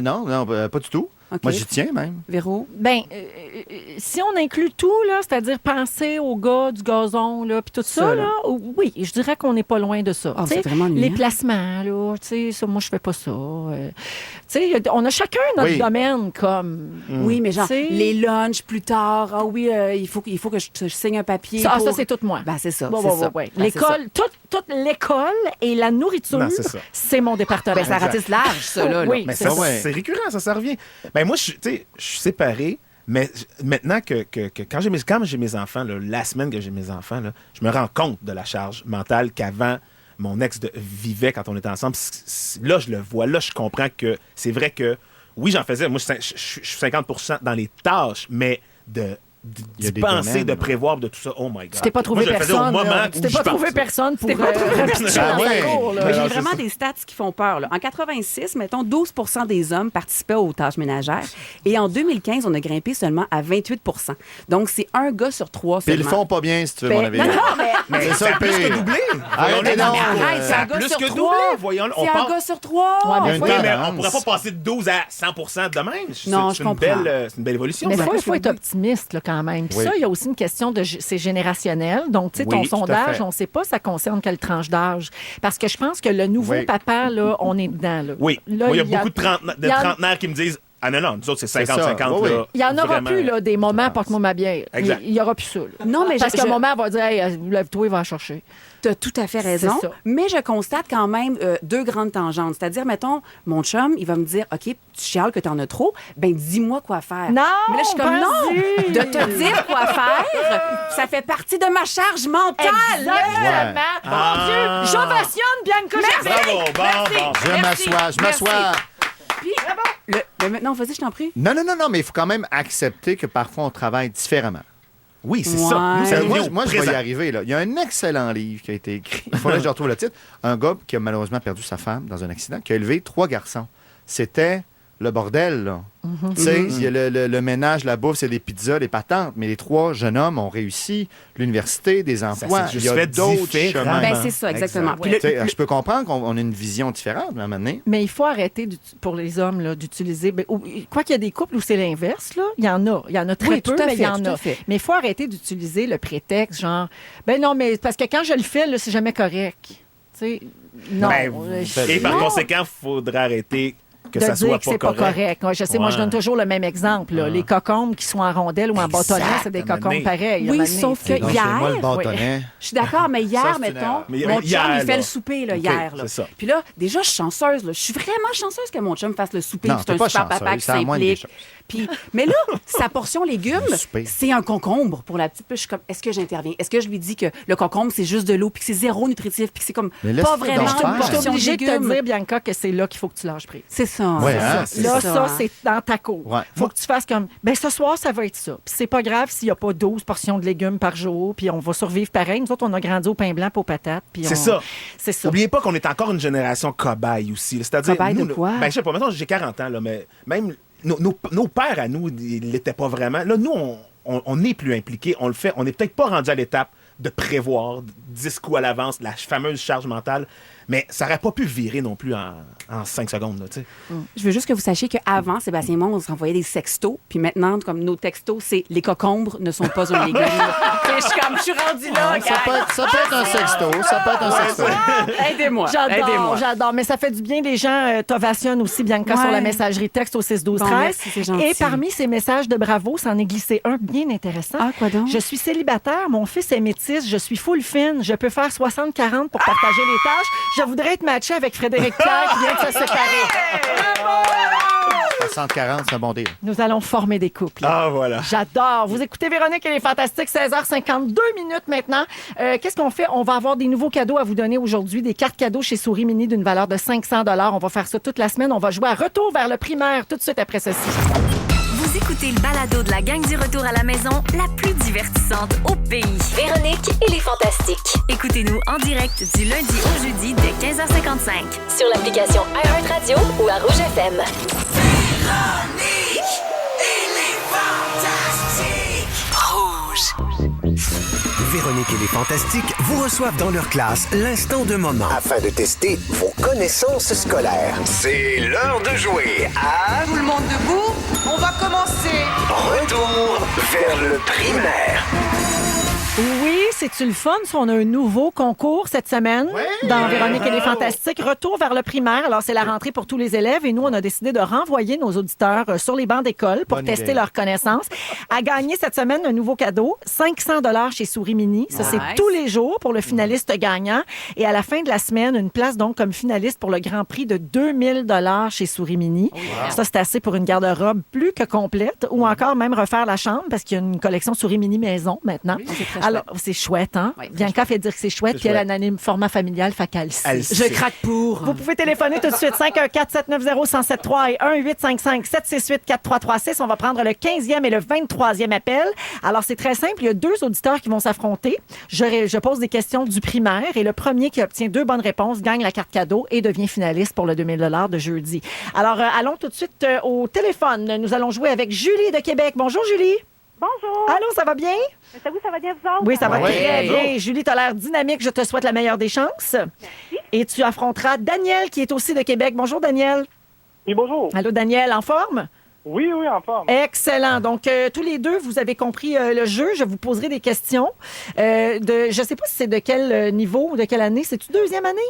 E: Non, pas du tout.
D: Okay.
E: Moi, j'y tiens même.
D: Véro?
C: Bien, si on inclut tout, là, c'est-à-dire penser au gars du gazon, là, puis tout ça, là, oui, je dirais qu'on n'est pas loin de ça.
D: C'est vraiment
C: les placements, là, tu sais, ça, moi, je fais pas ça. Tu sais, on a chacun notre domaine, comme...
D: Oui, mais genre, les lunchs plus tard, il faut que je signe un papier.
C: Ça, c'est tout moi.
D: Ben, c'est ça.
C: L'école, toute l'école et la nourriture, c'est mon département.
D: Ben, ça ratisse large, ça, là.
C: Oui,
F: mais c'est récurrent, ça revient. Ben moi, je suis séparé, mais maintenant que quand j'ai mes enfants, là, la semaine que j'ai mes enfants, là, je me rends compte de la charge mentale qu'avant mon ex vivait quand on était ensemble. Là, je le vois, là, je comprends que c'est vrai que, oui, j'en faisais, moi, je suis 50% dans les tâches, mais d'y penser, de prévoir, de tout ça. Oh my God.
C: Tu t'es pas trouvé personne. Tu t'es pas trouvé personne pour
D: J'ai vraiment des stats qui font peur. Là. En 86, mettons, 12% des hommes participaient aux tâches ménagères. Et en 2015, on a grimpé seulement à 28%. Donc, c'est un gars sur 3 seulement.
E: Puis ils le font pas bien, si tu veux, mon avis.
D: Non, mais
E: c'est ça,
F: plus que doublé.
E: Arrêtez donc.
D: Arrête, c'est un gars sur 3. C'est un gars sur 3.
F: Mais on pourrait pas passer de 12 à 100% de même.
D: Non, je comprends.
F: C'est une belle évolution.
C: Mais il faut être optimiste, là, quand même. Puis ça, il y a aussi une question c'est générationnel. Donc, tu sais, ton sondage, on ne sait pas ça concerne quelle tranche d'âge. Parce que je pense que le nouveau papa, là, on est dedans. Là.
F: Oui. Là, moi, il y a beaucoup de trentenaires qui me disent ah non, nous autres, c'est 50-50.
E: Oui.
C: Il n'y en aura plus, là, des moments, porte-moi ma bière.
F: Exact.
C: Il n'y aura plus ça. Là.
D: Non, mais
C: parce qu'un moment, elle va dire hey, lève-toi, il va la chercher.
D: Tu as tout à fait raison. Mais je constate quand même 2 grandes tangentes. C'est-à-dire, mettons, mon chum, il va me dire OK, tu chiales que tu en as trop, ben dis-moi quoi faire.
C: Non!
D: Mais là, je suis comme non! De te dire quoi faire, ça fait partie de ma charge mentale.
C: Exactement. Mon Dieu! J'ovationne Bianca.
F: Bravo,
E: Je m'assois.
D: Puis, maintenant, vas-y, je t'en prie.
E: Non, mais il faut quand même accepter que parfois on travaille différemment.
F: Oui, c'est ça.
E: Moi, je vais y arriver. Là. Il y a un excellent livre qui a été écrit. Il faudrait que je retrouve le titre. Un gars qui a malheureusement perdu sa femme dans un accident, qui a élevé 3 garçons. C'était le bordel, là. Tu sais, il y a le ménage, la bouffe, c'est des pizzas, des patentes. Mais les 3 jeunes hommes ont réussi l'université, des emplois.
F: Il
E: y a d'autres chemins.
D: Ben, c'est ça, exactement.
E: Puis je peux comprendre qu'on a une vision différente à un moment donné.
C: Mais il faut arrêter, pour les hommes, là, d'utiliser... Quoi qu'il y a des couples où c'est l'inverse, là, il y en a. Il y en a très peu, mais il y en a. Mais il faut arrêter d'utiliser le prétexte, genre... Ben non, mais parce que quand je le fais, là, c'est jamais correct. Tu sais, non.
F: Et par conséquent, il faudrait arrêter... que ça soit
C: que c'est pas correct. Ouais, je sais, moi, je donne toujours le même exemple. Là. Les cocombes qui sont en rondelle ou en bâtonnet, c'est des cocombes pareils.
D: Oui, sauf que hier...
E: le bâtonnet.
D: Je suis d'accord, mais hier, mettons, mon chum, il fait le souper, là, hier. Là. Puis là, déjà, je suis chanceuse. Là. Je suis vraiment chanceuse que mon chum fasse le souper. C'est un super papa qui s'implique. Mais là, sa portion légumes, c'est un concombre pour la petite. Puis je suis comme, est-ce que j'interviens? Est-ce que je lui dis que le concombre, c'est juste de l'eau, puis que c'est zéro nutritif, puis que c'est comme pas vraiment une portion de légumes? Je suis obligée de te dire, Bianca, que c'est là qu'il faut que tu lâches prise. C'est ça.
C: Là, ça, c'est dans ta cour. Faut que tu fasses comme, ben ce soir, ça va être ça. Puis c'est pas grave s'il n'y a pas 12 portions de légumes par jour, puis on va survivre pareil. Nous autres, on a grandi au pain blanc et aux patates.
F: C'est ça. N'oubliez pas qu'on est encore une génération cobaye aussi. C'est-à-dire,
D: cobaye de quoi?
F: Ben, je sais pas, maintenant, j'ai 40 ans, là, mais même... Nos pères à nous, ils l'étaient pas vraiment. Là, nous, on n'est plus impliqués. On le fait. On n'est peut-être pas rendu à l'étape de prévoir 10 coups à l'avance, la fameuse charge mentale. Mais ça n'aurait pas pu virer non plus en 5 secondes. Là, tu sais.
D: Je veux juste que vous sachiez qu'avant, Sébastien et moi, on s'envoyait des sextos. Puis maintenant, comme nos textos, c'est les cocombres ne sont pas un légume. Je suis rendue là.
E: Ça peut être un sexto. Ça peut être un sexto.
D: Aidez-moi.
C: J'adore. Mais ça fait du bien. Les gens t'ovationnent aussi, Bianca, sur la messagerie texte au 6 12 13.
D: Bon, merci, c'est gentil.
C: Et parmi ces messages de bravo, s'en est glissé un bien intéressant.
D: Ah, quoi donc?
C: Je suis célibataire, mon fils est métis, je suis full fine, je peux faire 60-40 pour partager les tâches. Je voudrais être matchée avec Frédéric Pierre qui vient de se séparer.
E: 60-40, c'est un bon deal.
C: Nous allons former des couples.
F: Ah, voilà.
C: J'adore. Vous écoutez Véronique et les Fantastiques, 16h52 maintenant. Qu'est-ce qu'on fait? On va avoir des nouveaux cadeaux à vous donner aujourd'hui, des cartes cadeaux chez Souris Mini d'une valeur de 500 $. On va faire ça toute la semaine. On va jouer à Retour vers le primaire tout de suite après ceci.
B: Vous écoutez le balado de la gang du retour à la maison, la plus divertissante au pays.
G: Véronique et les Fantastiques.
B: Écoutez-nous en direct du lundi au jeudi dès 15h55.
G: Sur l'application iHeartRadio ou à Rouge FM.
J: Véronique et les Fantastiques vous reçoivent dans leur classe l'instant de moment afin de tester vos connaissances scolaires. C'est l'heure de jouer à...
K: Tout le monde debout, on va commencer.
J: Retour vers le primaire.
C: Oui, c'est-tu le fun? On a un nouveau concours cette semaine dans Véronique et les Fantastiques. Retour vers le primaire. Alors, c'est la rentrée pour tous les élèves et nous, on a décidé de renvoyer nos auditeurs sur les bancs d'école pour tester leurs connaissances. À gagner cette semaine, un nouveau cadeau, 500 $ chez Souris Mini. Ça, c'est tous les jours pour le finaliste gagnant. Et à la fin de la semaine, une place donc comme finaliste pour le grand prix de 2000 $ chez Souris Mini. Ça, c'est assez pour une garde-robe plus que complète ou encore même refaire la chambre parce qu'il y a une collection Souris Mini maison maintenant. Alors, c'est chouette, hein?
D: Oui,
C: Bianca fait dire que c'est chouette, puis elle anime format familial, fait qu'elle sait.
D: Je craque pour.
C: Vous pouvez téléphoner tout de suite, 514-790-1073 et 1-855-768-4336. On va prendre le 15e et le 23e appel. Alors, c'est très simple. Il y a 2 auditeurs qui vont s'affronter. Je pose des questions du primaire et le premier qui obtient 2 bonnes réponses gagne la carte cadeau et devient finaliste pour le 2000 $ de jeudi. Alors, allons tout de suite au téléphone. Nous allons jouer avec Julie de Québec. Bonjour, Julie.
L: Bonjour.
C: Allô, ça va bien?
L: Ça va bien, vous autres?
C: Oui, ça va très bien. Julie, tu as l'air dynamique. Je te souhaite la meilleure des chances.
L: Merci.
C: Et tu affronteras Daniel, qui est aussi de Québec. Bonjour, Daniel.
L: Oui, bonjour.
C: Allô, Daniel, en forme?
L: Oui, en forme.
C: Excellent. Donc, tous les deux, vous avez compris le jeu. Je vous poserai des questions. Je ne sais pas si c'est de quel niveau ou de quelle année. C'est-tu 2e année?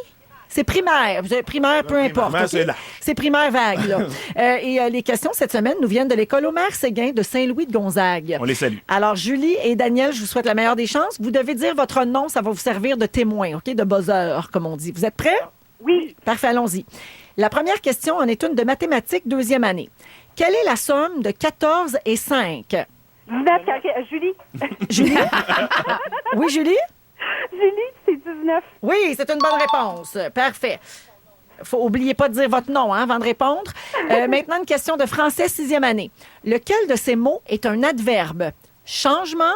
C: C'est primaire. Primaire, peu importe. Okay? C'est primaire vague, là. Et les questions cette semaine nous viennent de l'école Omer Séguin de Saint-Louis-de-Gonzague.
F: On les salue.
C: Alors, Julie et Daniel, je vous souhaite la meilleure des chances. Vous devez dire votre nom. Ça va vous servir de témoin, OK? De buzzer, comme on dit. Vous êtes prêts?
L: Oui.
C: Parfait, allons-y. La première question en est une de mathématiques 2e année. Quelle est la somme de 14 et 5?
L: 19, Julie.
C: Julie? Oui, Julie?
L: Julie, c'est 19.
C: Oui, c'est une bonne réponse. Parfait. Oubliez pas de dire votre nom avant de répondre. Maintenant, une question de français 6e année. Lequel de ces mots est un adverbe? Changement,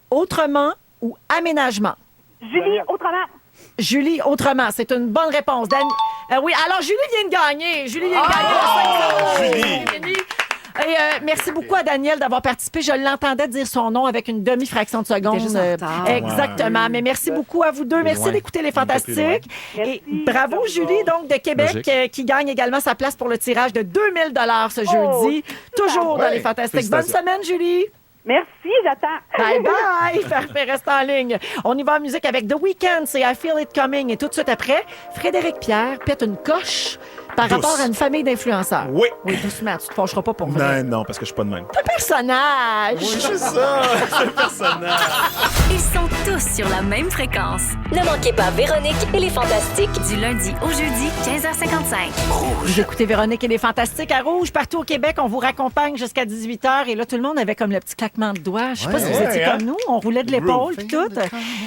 C: autrement ou aménagement?
L: Julie, autrement.
C: Julie, autrement. C'est une bonne réponse. Oui, alors Julie vient de gagner. Julie vient de gagner. Julie! Et merci beaucoup à Daniel d'avoir participé. Je l'entendais dire son nom avec une demi-fraction de seconde. Exactement. Mais merci beaucoup à vous deux. Merci d'écouter les Fantastiques. Et bravo Julie, donc de Québec, qui gagne également sa place pour le tirage de 2000 $ ce jeudi. Toujours dans les Fantastiques. Bonne semaine, Julie.
L: Merci, j'attends.
C: Bye bye. Parfait, reste en ligne. On y va en musique avec The Weeknd, c'est I Feel It Coming. Et tout de suite après, Frédéric Pierre pète une coche par rapport à une famille d'influenceurs.
F: Oui.
C: Oui, doucement, tu te fâcheras pas pour vrai.
F: Non, parce que je suis pas de même.
C: C'est un personnage.
F: Oui, c'est ça. C'est un personnage.
B: Ils sont tous sur la même fréquence.
G: Ne manquez pas Véronique et les Fantastiques.
B: Du lundi au jeudi, 15h55.
C: Vous écoutez Véronique et les Fantastiques à Rouge. Partout au Québec, on vous raccompagne jusqu'à 18h. Et là, tout le monde avait comme le petit claquement de doigts. Je sais pas si vous étiez comme nous. On roulait de l'épaule puis tout.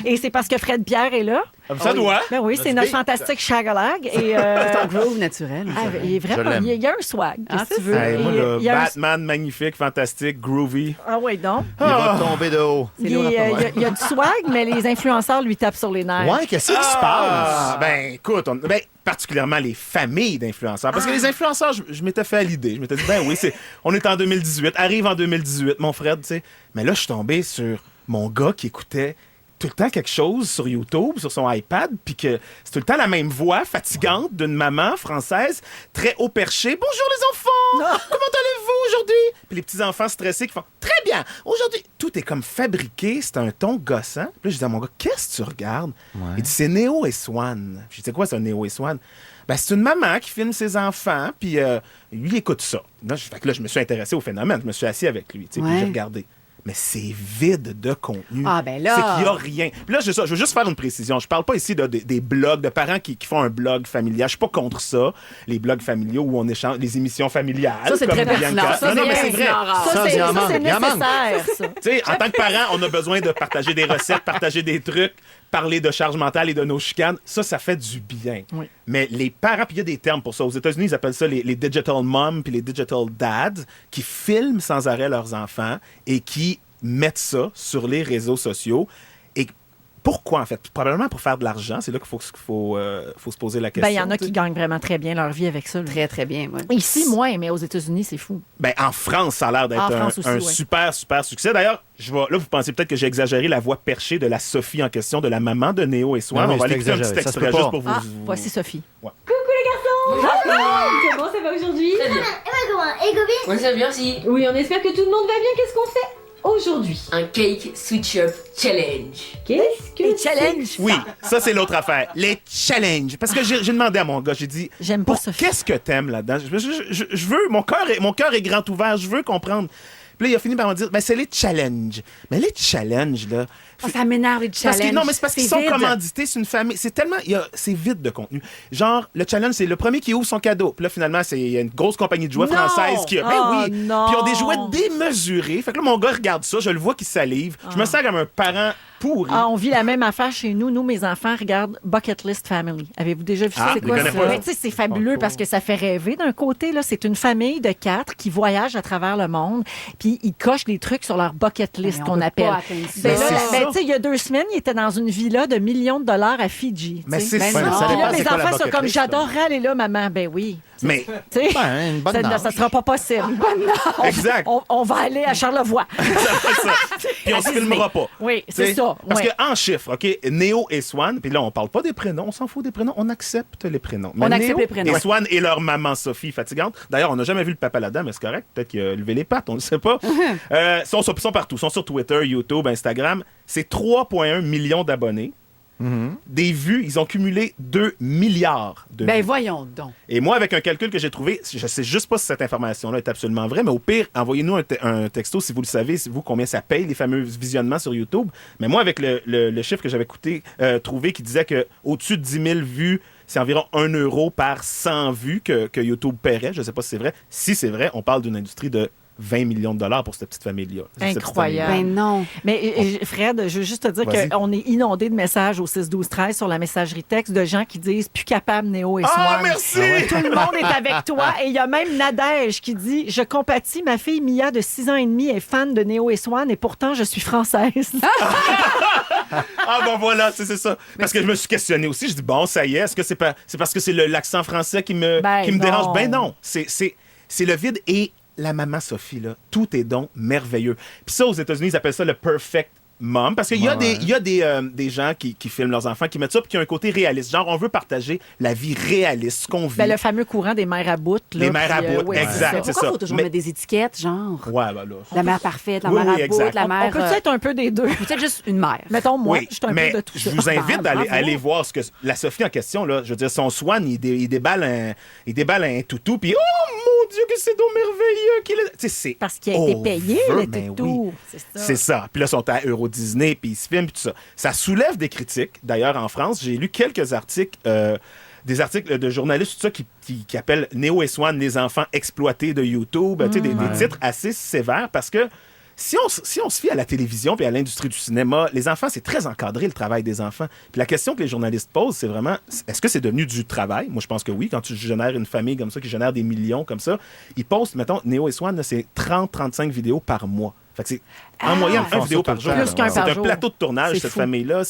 C: Et c'est parce que Fred Pierre est là.
F: Ça doit.
C: Ben oui, c'est notre fantastique Shagalag. Et
D: c'est ton groove naturel.
C: il est vraiment, il y a un swag. Qu'est-ce que tu veux?
F: Hey, moi, le Batman magnifique, fantastique, groovy.
C: Ah oui, donc.
E: Il va tomber de haut.
C: Il y a du swag, mais les influenceurs lui tapent sur les nerfs.
E: Ouais, qu'est-ce qui se passe?
F: Ben, écoute, particulièrement les familles d'influenceurs. Parce que les influenceurs, je m'étais fait à l'idée. Je m'étais dit, ben oui, on est en 2018, arrive en 2018, mon Fred, tu sais. Mais là, je suis tombé sur mon gars qui écoutait tout le temps quelque chose sur YouTube, sur son iPad, puis que c'est tout le temps la même voix fatigante d'une maman française, très haut perché. « Bonjour les enfants! Comment allez-vous aujourd'hui? » Puis les petits-enfants stressés qui font « Très bien! Aujourd'hui... » Tout est comme fabriqué, c'est un ton gossant. Puis là, je dis à mon gars, qu'est-ce que tu regardes? Il dit, c'est Néo et Swan. Je dis, c'est quoi ça, Néo et Swan? Ben, c'est une maman qui filme ses enfants, puis lui, il écoute ça. Fait que là, je me suis intéressé au phénomène. Je me suis assis avec lui, puis j'ai regardé. Mais c'est vide de contenu.
D: Ah, ben là...
F: C'est qu'il n'y a rien. Puis là, je veux juste faire une précision. Je parle pas ici des blogs, de parents qui font un blog familial. Je suis pas contre ça, les blogs familiaux où on échange les émissions familiales.
D: Ça, c'est très
F: Bianca.
D: pertinent. Ça,
F: non, mais c'est vrai.
C: Ça, c'est nécessaire, ça.
F: Tu sais, en tant que parent, on a besoin de partager des recettes, partager des trucs, parler de charge mentale et de nos chicanes. Ça fait du bien.
C: Oui.
F: Mais les parents, puis il y a des termes pour ça. Aux États-Unis, ils appellent ça les digital moms puis les digital dads qui filment sans arrêt leurs enfants et qui mettre ça sur les réseaux sociaux. Et pourquoi, en fait? Probablement pour faire de l'argent. C'est là qu'il faut se poser la question.
C: Il y en a qui gagnent vraiment très bien leur vie avec ça. Là.
D: Très, très bien, oui.
C: Ici, moins, mais aux États-Unis, c'est fou.
F: En France, ça a l'air d'être un super, super succès. D'ailleurs, là, vous pensez peut-être que j'ai exagéré la voix perchée de la Sophie en question, de la maman de Néo et Swan. On va aller écouter un petit extrait juste pour vous...
C: Voici Sophie.
M: Ouais. Coucou les garçons! Comment ça va aujourd'hui?
N: Très bien. Et moi, comment? Et Gobi?
M: Ouais, ça va bien aussi. Oui, on espère que tout le monde va bien. Qu'est-ce qu'on fait aujourd'hui? Un cake switch-up challenge. Qu'est-ce que
C: challenge?
F: Oui, ça c'est l'autre affaire. Les challenges. Parce que j'ai demandé à mon gars, j'ai dit,
C: j'aime pas Sophie.
F: Qu'est-ce que t'aimes là-dedans? Je veux, mon cœur est grand ouvert, je veux comprendre. Puis là, il a fini par me dire, c'est les challenges. Mais les challenges, là...
D: ça m'énerve, les challenges.
F: Non, mais c'est parce qu'ils sont commandités, c'est une famille. C'est tellement... c'est vide de contenu. Genre, le challenge, c'est le premier qui ouvre son cadeau. Puis là, finalement, il y a une grosse compagnie de jouets française qui a... oui! Puis ils ont des jouets démesurés. Fait que là, mon gars regarde ça, je le vois qu'il salive. Je me sens comme un parent pourri.
C: On vit la même affaire chez nous. Nous, mes enfants regardent Bucket List Family. Avez-vous déjà vu ça? C'est quoi ça? C'est fabuleux parce que ça fait rêver d'un côté. Là, c'est une famille de 4 qui voyage à travers le monde. Puis ils cochent des trucs sur leur bucket list qu'on appelle. Il y a 2 semaines, ils étaient dans une villa de millions de dollars à Fidji.
F: Mais c'est ça.
C: Là, mes enfants sont comme, j'adorerais aller là, maman. Ben oui.
F: Mais
E: une bonne
C: ça sera pas possible.
F: Exact.
C: On va aller à Charlevoix.
F: Puis on se filmera pas.
C: Oui, c'est ça.
F: Parce qu'en chiffres, OK, Néo et Swan, puis là, on parle pas des prénoms, on s'en fout des prénoms, on accepte les prénoms. Mais
C: on accepte les prénoms.
F: Et Swan et leur maman Sophie, fatigante. D'ailleurs, on n'a jamais vu le papa là-dedans, mais c'est correct. Peut-être qu'il a levé les pattes, on ne sait pas. Sont partout. Ils sont sur Twitter, YouTube, Instagram. C'est 3,1 millions d'abonnés. Des vues, ils ont cumulé 2 milliards de vues.
D: Voyons donc.
F: Et moi, avec un calcul que j'ai trouvé, je sais juste pas si cette information-là est absolument vraie, mais au pire, envoyez-nous un texto si vous le savez, si vous, combien ça paye, les fameux visionnements sur YouTube. Mais moi, avec le chiffre que j'avais trouvé qui disait qu'au-dessus de 10 000 vues, c'est environ 1 euro par 100 vues que YouTube paierait. Je sais pas si c'est vrai. Si c'est vrai, on parle d'une industrie de 20 millions de dollars pour cette petite famille-là.
C: Incroyable.
D: Ben non.
C: Mais Fred, je veux juste te dire qu'on est inondé de messages au 6-12-13 sur la messagerie texte de gens qui disent « Plus capable, Néo et Swan. »
F: Ah, merci!
C: Tout le monde est avec toi. Et il y a même Nadège qui dit « Je compatis, ma fille Mia de 6 ans et demi est fan de Néo et Swan et pourtant je suis française. »
F: Voilà, c'est ça. Parce que je me suis questionné aussi. Je dis, bon, ça y est, est-ce que c'est parce que c'est l'accent français qui me dérange? Ben non. C'est le vide et la maman Sophie, là, tout est donc merveilleux. Puis ça, aux États-Unis, ils appellent ça le perfect mom, parce qu'il y a des gens qui filment leurs enfants, qui mettent ça, puis qui ont un côté réaliste. Genre, on veut partager la vie réaliste, ce qu'on vit.
C: Le fameux courant des mères à bout.
F: Les mères à bout, exact, c'est ça.
D: Pourquoi il faut toujours mettre des étiquettes, genre?
F: Ouais, là.
D: La mère parfaite, la mère à bout, la mère...
C: On peut être un peu des deux?
D: Peut-être juste une mère.
C: Mettons, moi, je suis un peu de tout ça.
F: Je vous invite à aller voir ce que... La Sophie en question, là, je veux dire, son Swan, il déballe un toutou, puis mon Dieu, que c'est donc merveilleux qu'il est...
C: Parce qu'il a été payé, le toutou.
F: Oui. C'est ça. Puis là, ils sont à Euro Disney, puis ils se filment, puis tout ça. Ça soulève des critiques. D'ailleurs, en France, j'ai lu quelques articles... des articles de journalistes, tout ça, qui appellent Néo et Swan les enfants exploités de YouTube. Des titres assez sévères parce que si on se fie à la télévision et à l'industrie du cinéma, les enfants, c'est très encadré le travail des enfants. Puis la question que les journalistes posent, c'est vraiment, est-ce que c'est devenu du travail? Moi, je pense que oui. Quand tu génères une famille comme ça, qui génère des millions comme ça, ils postent, mettons, Néo et Swan, là, c'est 30-35 vidéos par mois. Fait que c'est en moyenne une vidéo par jour.
C: Plus qu'un
F: c'est
C: par
F: un
C: jour.
F: plateau de tournage, cette famille-là.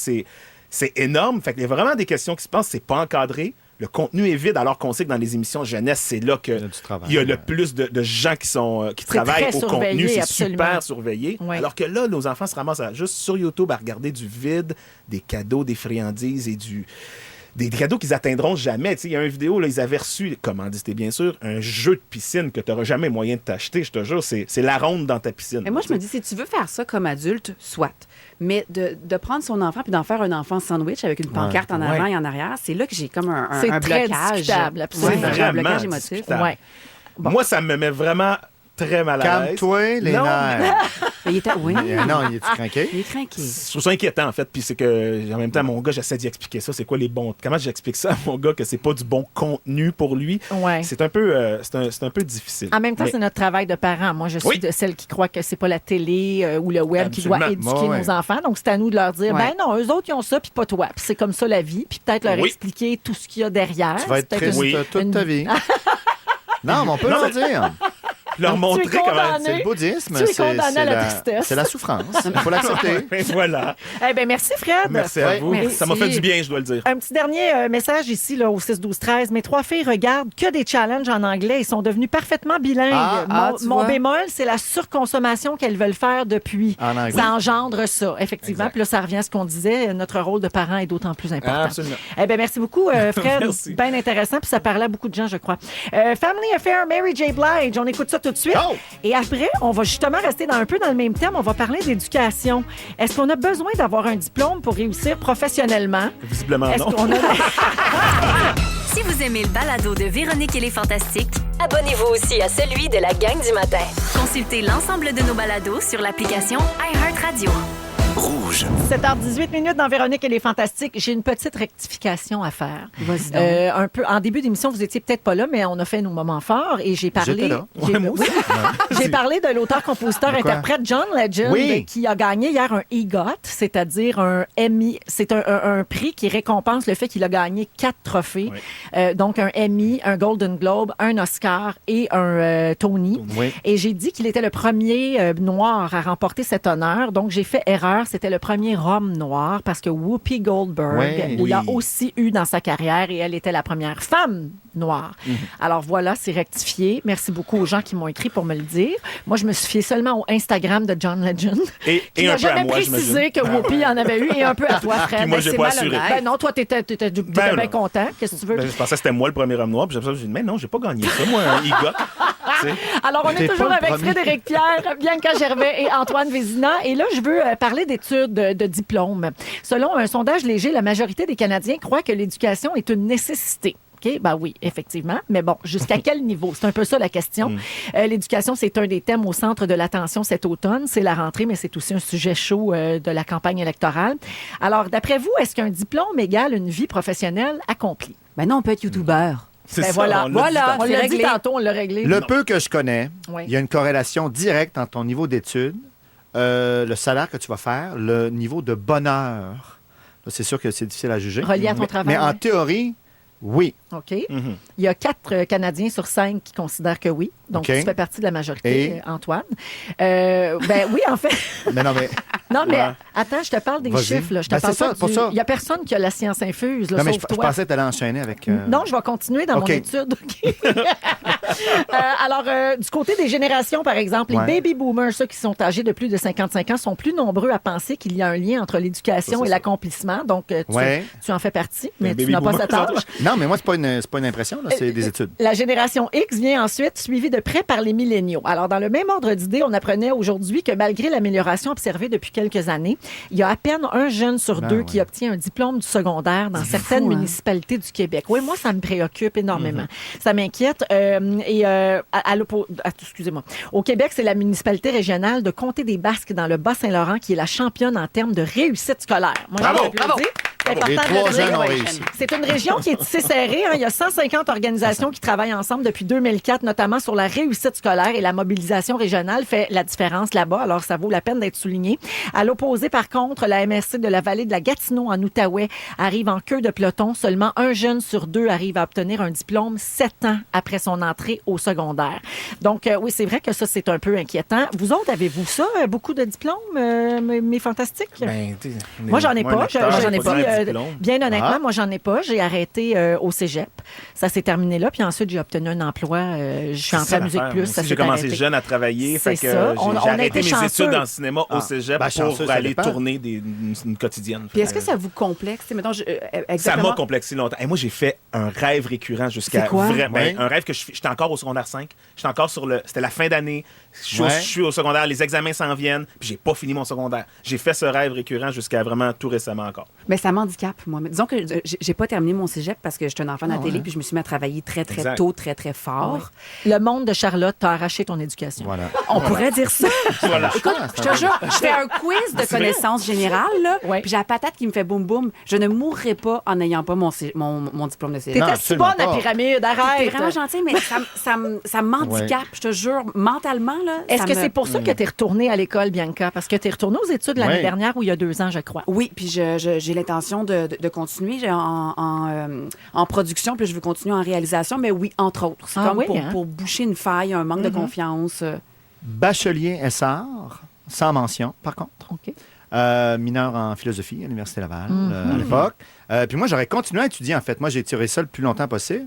F: c'est énorme. Fait qu'il y a vraiment des questions qui se passent, c'est pas encadré. Le contenu est vide, alors qu'on sait que dans les émissions jeunesse, c'est là qu'il y a le plus de gens qui travaillent au contenu. C'est super surveillé.
C: Ouais.
F: Alors que là, nos enfants se ramassent juste sur YouTube à regarder du vide, des cadeaux, des friandises et des cadeaux qu'ils atteindront jamais. Il y a une vidéo, là, ils avaient reçu, commandité bien sûr, un jeu de piscine que tu n'auras jamais moyen de t'acheter, je te jure. C'est la ronde dans ta piscine.
D: Mais moi, je me dis, si tu veux faire ça comme adulte, soit. Mais de prendre son enfant puis d'en faire un enfant sandwich avec une pancarte en avant et en arrière, c'est là que j'ai comme un
C: très
D: blocage.
C: Discutable, absolument.
F: C'est
D: un
F: vraiment
D: blocage émotif.
C: Ouais.
D: Bon.
F: Moi, ça me met vraiment très mal à l'aise.
E: Calme-toi, les
F: Non.
E: nerfs.
D: Il était... Oui.
E: Non, il est craqué?
D: Il est craqué.
F: Je trouve ça inquiétant, en fait. Puis c'est que, en même temps, mon gars, j'essaie d'y expliquer ça. C'est quoi les bons... Comment j'explique ça à mon gars que c'est pas du bon contenu pour lui?
C: Ouais.
F: C'est un peu, c'est un peu difficile.
C: En même temps,
F: Mais-
C: c'est notre travail de parents. Moi, je suis
F: Oui.
C: de celles qui croient que c'est pas la télé ou le web qui doit
F: Absolument.
C: éduquer
E: Ouais.
C: nos enfants. Donc, c'est à nous de leur dire,
D: Ouais.
C: ben non, eux autres, ils ont ça, puis pas toi. Puis c'est comme ça la vie. Puis peut-être leur
F: Oui.
C: expliquer tout ce qu'il y a derrière.
E: Tu vas être
C: C'est peut-être
E: triste
C: une-
E: toute ta vie. Non, mais on peut leur dire.
F: Leur montrer comment...
C: condamné.
E: C'est le bouddhisme.
C: Tu es
E: c'est-
C: condamné
E: c'est
C: à la tristesse.
E: C'est la souffrance. Il faut l'accepter.
F: Et voilà.
C: Eh bien, merci, Fred.
F: Merci à
E: Ouais.
F: vous.
C: Merci.
F: Ça m'a fait du bien, je dois le dire.
C: Un petit dernier message ici là, au 6-12-13. Mes 3 filles regardent que des challenges en anglais. Ils sont devenus parfaitement bilingues.
D: tu
C: Mon
D: vois.
C: bémol, c'est la surconsommation qu'elles veulent faire depuis.
E: En anglais.
C: Ça engendre ça, effectivement.
F: Exact.
C: Puis là, ça revient à ce qu'on disait. Notre rôle de parent est d'autant plus important.
F: Absolument.
C: Eh bien, merci beaucoup, Fred.
F: Merci.
C: Bien intéressant. Puis ça parlait à beaucoup de gens, je crois. Family Affair, Mary J. Blige. On écoute ça tout de suite.
F: Oh!
C: Et après, on va justement rester un peu dans le même thème. On va parler d'éducation. Est-ce qu'on a besoin d'avoir un diplôme pour réussir professionnellement?
F: Visiblement
C: Est-ce
F: non.
C: qu'on a...
B: Si vous aimez le balado de Véronique et les Fantastiques,
G: Abonnez-vous aussi à celui de la gang du matin.
B: consultez l'ensemble de nos balados sur l'application iHeartRadio.
J: Rouge.
C: 7h18 dans Véronique et les Fantastiques. J'ai une petite rectification à faire.
D: Vas-y donc.
C: Un peu, en début d'émission, vous étiez peut-être pas là, mais on a fait nos moments forts et j'ai parlé.
E: J'étais là.
C: J'ai,
F: Ouais, moi aussi.
C: j'ai parlé de l'auteur-compositeur-interprète John Legend
E: Oui.
C: qui a gagné hier un EGOT, c'est-à-dire un Emmy. C'est un prix qui récompense le fait qu'il a gagné 4 trophées. Donc un Emmy, un Golden Globe, un Oscar et un Tony.
E: Oui.
C: Et j'ai dit qu'il était le premier noir à remporter cet honneur. Donc, j'ai fait erreur. C'était le premier homme noir parce que Whoopi Goldberg
E: Oui.
C: l'a aussi eu dans sa carrière et elle était la première femme noire. Alors voilà, c'est rectifié. Merci beaucoup aux gens qui m'ont écrit pour me le dire. Moi, je me suis fiée seulement au Instagram de John Legend.
F: Et
C: qui
F: un
C: n'a
F: peu à
C: jamais
F: moi,
C: précisé que Whoopi en avait eu et un peu à toi, Fred.
F: Puis moi,
C: Ben,
F: j'ai
C: c'est
F: pas
C: malhonnête.
F: assuré.
C: Ben non, toi, t'étais
F: Ben
C: bien
F: non.
C: content. Qu'est-ce que tu veux?
F: Ben, je pensais que c'était moi le premier homme noir. Puis j'ai dit, mais non, j'ai pas gagné ça, moi, un EGOT. Tu sais.
C: Alors, on est
E: T'es
C: toujours
E: pas le
C: avec
E: premier.
C: Frédéric Pierre, Bianca Gervais et Antoine Vézina. Et là, je veux parler d'études de diplôme. Selon un sondage léger, la majorité des Canadiens croient que l'éducation est une nécessité. OK? Ben oui, effectivement. Mais bon, jusqu'à quel niveau? C'est un peu ça la question. L'éducation, c'est un des thèmes au centre de l'attention cet automne. C'est la rentrée, mais c'est aussi un sujet chaud de la campagne électorale. Alors, d'après vous, est-ce qu'un diplôme égale une vie professionnelle accomplie?
D: Ben non, on peut être youtubeur.
F: C'est
C: Ben
F: ça,
C: voilà,
F: on l'a dit
C: voilà.
F: tantôt.
C: On
D: c'est
C: l'a dit
D: réglé.
C: tantôt, on l'a réglé.
E: Le peu que je connais,
C: Oui.
E: il y a une corrélation directe entre ton niveau d'études, le salaire que tu vas faire, le niveau de bonheur. Là, c'est sûr que c'est difficile à juger.
C: Relié à ton travail,
E: Mais en
C: oui.
E: théorie, oui.
C: OK. Il y a 4 Canadiens sur 5 qui considèrent que oui. Donc,
E: OK.
C: tu fais partie de la majorité,
E: Et?
C: Antoine. Ben oui, en fait.
E: Mais non, mais
C: Non, mais
F: Ouais.
C: attends, je te parle des
E: Vas-y.
C: chiffres. Là. Je te
E: Ben,
C: parle
E: c'est ça,
C: pas
E: pour
C: du...
E: ça.
C: Il n'y a personne qui a la science infuse, là,
E: non, mais
C: sauf
E: je
C: toi.
E: pensais que tu allais enchaîner avec.
C: Non, je vais continuer dans
E: OK.
C: mon étude. OK? Alors, du côté des générations, par exemple, les
E: Ouais.
C: baby boomers, ceux qui sont âgés de plus de 55 ans, sont plus nombreux à penser qu'il y a un lien entre l'éducation
F: Ça,
C: et
F: c'est
C: l'accomplissement. Donc,
E: Ouais.
C: tu en fais partie, mais
F: Un
C: tu
F: baby
C: n'as pas
F: boomer,
C: cet âge.
E: Non, mais moi, c'est pas une impression, là, c'est des études.
C: La génération X vient ensuite, suivie de près par les milléniaux. Alors, dans le même ordre d'idée, on apprenait aujourd'hui que malgré l'amélioration observée depuis quelques années, il y a à peine un jeune sur
E: Ben
C: 2
E: oui.
C: qui obtient un diplôme du secondaire dans certaines
D: fou, hein?
C: municipalités du Québec. Oui, moi, ça me préoccupe énormément.
E: Mm-hmm.
C: Ça m'inquiète. Excusez-moi. Au Québec, c'est la municipalité régionale de Comté-des-Basques dans le Bas-Saint-Laurent qui est la championne en termes de réussite scolaire. Moi,
F: Bravo,
C: je l'applaudis. C'est important
E: Les
C: de
E: 3
C: le dire.
E: jeunes ont
C: Ouais.
E: réussi.
C: C'est une région qui est tissée serrée. Hein. Il y a 150 organisations qui travaillent ensemble depuis 2004, notamment sur la réussite scolaire et la mobilisation régionale fait la différence là-bas. Alors, ça vaut la peine d'être souligné. À l'opposé, par contre, la MRC de la vallée de la Gatineau en Outaouais arrive en queue de peloton. Seulement un jeune sur 2 arrive à obtenir un diplôme 7 ans après son entrée au secondaire. Donc, oui, c'est vrai que ça, c'est un peu inquiétant. Vous autres, avez-vous ça? Beaucoup de diplômes, mes fantastiques?
F: Ben,
C: Moi, j'en ai pas. J'en ai pas. bien honnêtement,
E: Ah.
C: moi, j'en ai pas. J'ai arrêté au cégep. Ça s'est terminé là. Puis ensuite, j'ai obtenu un emploi. Je suis entrée à Musique Plus. Ça s'est
F: J'ai commencé
C: arrêté.
F: jeune à travailler.
C: C'est
F: Fait que
C: ça. On
F: j'ai
C: a
F: arrêté
C: été
F: mes
C: chanceux.
F: études en cinéma au cégep
E: chanceux,
F: pour
E: ça
F: aller
E: dépend.
F: tourner une quotidienne.
D: Puis est-ce que ça vous complexe? Mettons,
F: Ça
D: exactement.
F: m'a complexé longtemps. Et moi, j'ai fait un rêve récurrent jusqu'à
D: C'est quoi?
F: vraiment.
E: Oui.
F: Un rêve que j'étais encore au secondaire 5. J'étais encore sur le. C'était la fin d'année. Je
E: Ouais.
F: suis au secondaire, les examens s'en viennent, puis j'ai pas fini mon secondaire. J'ai fait ce rêve récurrent jusqu'à vraiment tout récemment encore.
D: Mais ça m'handicape, moi. Mais disons que j'ai pas terminé mon cégep parce que j'étais un enfant de la télé, puis je me suis mis à travailler très, très
F: Exact.
D: tôt, très, très fort.
C: Le monde de Charlotte t'a arraché ton éducation.
E: Voilà.
D: On pourrait dire ça.
F: Voilà.
D: Écoute, je te jure, je fais un quiz de connaissances générales, là,
C: Ouais.
D: puis j'ai la patate qui me fait boum boum. Je ne mourrai pas en n'ayant pas mon diplôme de cégep.
E: Non,
C: T'étais si
E: absolument
C: bonne à
E: pas.
C: pyramide,
D: T'es
C: arrête.
D: vraiment gentil, mais ça m'handicape, je te jure, mentalement. Là,
C: Est-ce
D: ça
C: que
D: me-
C: c'est pour ça que tu es retournée à l'école, Bianca? Parce que tu es retournée aux études l'année
E: Oui.
C: dernière ou il y a 2 ans, je crois.
D: Oui, puis j'ai l'intention de continuer en production, puis je veux continuer en réalisation, mais oui, entre autres. C'est
C: Ah
D: comme
C: oui,
D: pour,
C: hein?
D: pour boucher une faille, un manque de confiance.
E: Bachelier SR, sans mention, par contre.
C: OK.
E: Mineur en philosophie à l'Université Laval à l'époque. Puis moi, j'aurais continué à étudier, en fait. Moi, j'ai tiré ça le plus longtemps possible.